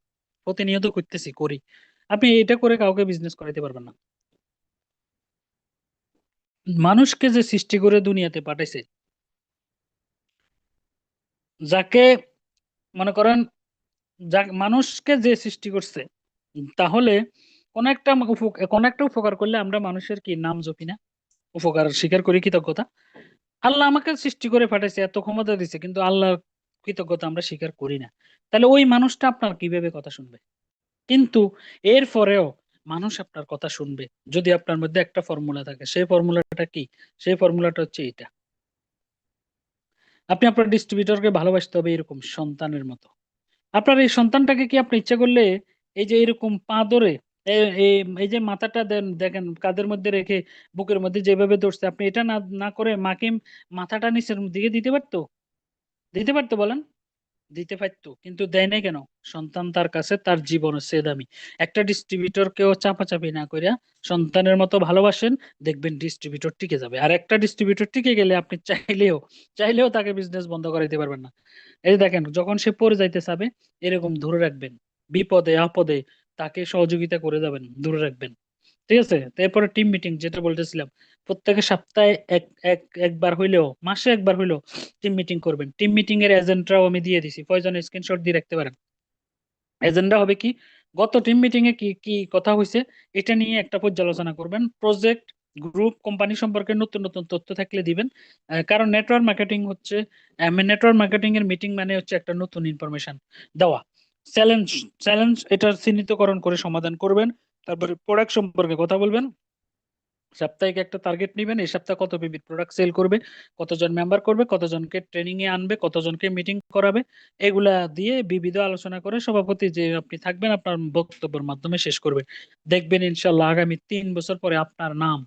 প্রতিনিয়ত করতেছি, করি। আপনি এটা করে কাউকে বিজনেস করাইতে পারবেন না। মানুষকে যে সৃষ্টি করে দুনিয়াতে পাঠাইছে, যাকে মনে করেন, মানুষকে যে সৃষ্টি করছে, তাহলে কোন একটা উপকার করলে আমরা মানুষের কি নাম জপি না, উপকার স্বীকার করি, কৃতজ্ঞতা। আল্লাহ আমাকে সৃষ্টি করে পাঠাইছে, এত ক্ষমতা দিছে, কিন্তু আল্লাহর কৃতজ্ঞতা আমরা স্বীকার করি না। তাহলে ওই মানুষটা আপনার কিভাবে কথা শুনবে? কিন্তু এর পরেও মানুষ আপনার কথা শুনবে যদি আপনার মধ্যে একটা ফর্মুলা থাকে। সেই ফর্মুলাটা কি? সেই ফর্মুলাটা হচ্ছে এটা, আপনি আপনার ডিস্ট্রিবিউটরকে ভালোবাসতে হবে এরকম সন্তানের মতো। আপনার এই সন্তানটাকে কি আপনি ইচ্ছা করলে এই যে এরকম পা ধরে, এই যে মাথাটা দেখেন কাঁধের মধ্যে রেখে বুকের মধ্যে যেভাবে ধরছে, আপনি এটা না না করে মাকে মাথাটা নিচের দিকে দিতে পারতো? দিতে পারতো বলেন? দিতে পারতো, কিন্তু দেয় নাই কেন? সন্তান তার কাছে তার জীবনের চেয়ে দামি। একটা ডিস্ট্রিবিউটরকেও চাপাচাপি না কইরা সন্তানের মতো ভালোবাসেন, দেখবেন ডিস্ট্রিবিউটর টিকে যাবে। আর একটা ডিস্ট্রিবিউটর টিকে গেলে আপনি চাইলেও তাকে বিজনেস বন্ধ করাইতে পারবেন না। এই যে দেখেন, যখন সে পড়ে যাইতে চাবে, এরকম ধরে রাখবেন, বিপদে আপদে তাকে সহযোগিতা করে যাবেন, দূরে রাখবেন। ঠিক আছে, তারপরে টিম মিটিং যেটা বলতেছিলাম, প্রত্যেকে সপ্তাহে একবার হইলেও, মাসে একবার হইলেও টিম মিটিং করবেন। টিম মিটিং এর এজেন্ডাও আমি দিয়ে দিছি, প্রয়োজনে স্ক্রিনশট দিয়ে রাখতে পারেন। এজেন্ডা হবে কি, গত টিম মিটিং এ কি কি কথা হয়েছে এটা নিয়ে একটা পর্যালোচনা করবেন। প্রজেক্ট, গ্রুপ, কোম্পানি সম্পর্কে নতুন নতুন তথ্য থাকলে দিবেন। কারণ নেটওয়ার্ক মার্কেটিং হচ্ছে, নেটওয়ার্ক মার্কেটিং এর মিটিং মানে হচ্ছে একটা নতুন ইনফরমেশন দেওয়া। চ্যালেঞ্জ, চ্যালেঞ্জ এটার চিহ্নিতকরণ করে সমাধান করবেন। তারপরে প্রোডাক্ট সম্পর্কে কথা বলবেন। সাপ্তাহিক একটা টার্গেট নেবেন, এই সপ্তাহে কত পিপির প্রোডাক্ট সেল করবে, কতজন মেম্বার করবে, কতজনকে ট্রেনিং এ আনবে, কতজনকে মিটিং করাবে, এগুলা দিয়ে বিবিধ আলোচনা করে সভাপতি যে আপনি থাকবেন আপনার বক্তব্যের মাধ্যমে শেষ করবে। দেখবেন ইনশাল্লাহ আগামী 3 বছর পরে আপনার নাম,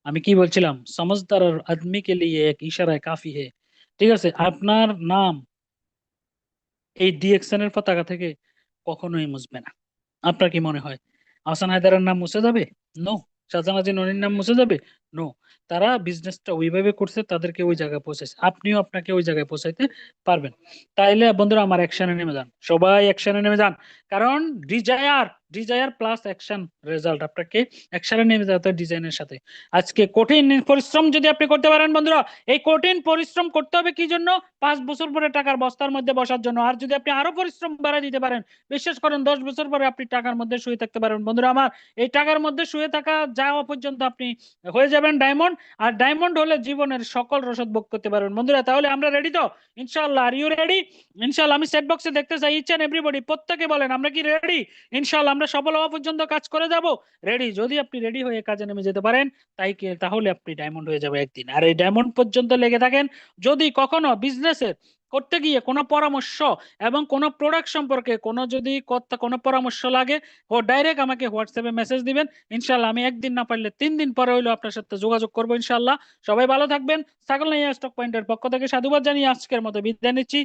আমি কি বলছিলাম, সমঝদার আর আদমি কে লিয়ে এক ইশারায় কাফি হে, ঠিক আছে, আপনার নাম এই ডিএক্সএন এর পতাকা থেকে কখনোই মুছবে না। আপনার কি মনে হয় আহসান হায়দারের নাম মুছে যাবে? নো। শাহজাহান ননির নাম মুছে যাবে? নো। তারা বিজনেসটা ওইভাবে করছে, তাদেরকে ওই জায়গায় পৌঁছেছে, আপনিও আপনাকে ওই জায়গায় পৌঁছাইতে পারবেন। তাইলে বন্ধুরা আমার অ্যাকশনে নেমে যান, সবাই অ্যাকশনে নেমে যান। কারণ desire, desire plus action result, আপনাকে অ্যাকশনে নেমে যেতে হয় ডিজাইনের সাথে। আজকে কঠিন পরিশ্রম যদি আপনি করতে পারেন বন্ধুরা, এই কঠিন পরিশ্রম করতে হবে কি জন্য? 5 বছর পরে টাকার বস্তার মধ্যে বসার জন্য। আর যদি আপনি আরো পরিশ্রম বাড়ায় দিতে পারেন, বিশ্বাস করেন 10 বছর পরে আপনি টাকার মধ্যে শুয়ে থাকতে পারবেন। বন্ধুরা আমার, এই টাকার মধ্যে শুয়ে থাকা যাওয়া পর্যন্ত আপনি হয়ে যাবেন ডায়মন্ড। আর ডায়মন্ড হলে জীবনের সকল রসদ ভোগ করতে পারবেন। বন্ধুরা তাহলে আমরা রেডি তো ইনশাআল্লাহ? Are you ready? ইনশাআল্লাহ আমি সেট বক্সে দেখতে চাই ইচ এন্ড এভরিবডি, প্রত্যেকে বলেন আমরা কি রেডি? ইনশাআল্লাহ আমরা সফল হওয়া পর্যন্ত কাজ করে যাব। রেডি? যদি আপনি রেডি হয়ে কাজে নেমে যেতে পারেন, তাহলে আপনি ডায়মন্ড হয়ে যাবে একদিন। আর এই ডায়মন্ড পর্যন্ত লেগে থাকেন, যদি কখনো বিজনেসের করতে গিয়ে কোনো পরামর্শ এবং কোনো প্রোডাক্ট সম্পর্কে কোনো পরামর্শ লাগে, ও ডাইরেক্ট আমাকে হোয়াটসঅ্যাপে মেসেজ দিবেন। ইনশাল্লাহ আমি একদিন না পারলে 3 দিন পরে হইলো আপনার সাথে যোগাযোগ করবো ইনশাল্লাহ। সবাই ভালো থাকবেন। ছাগল নাইয়া স্টক পয়েন্টের পক্ষ থেকে সাধুবাদ জানিয়ে আজকের মতো বিদায় নিচ্ছি।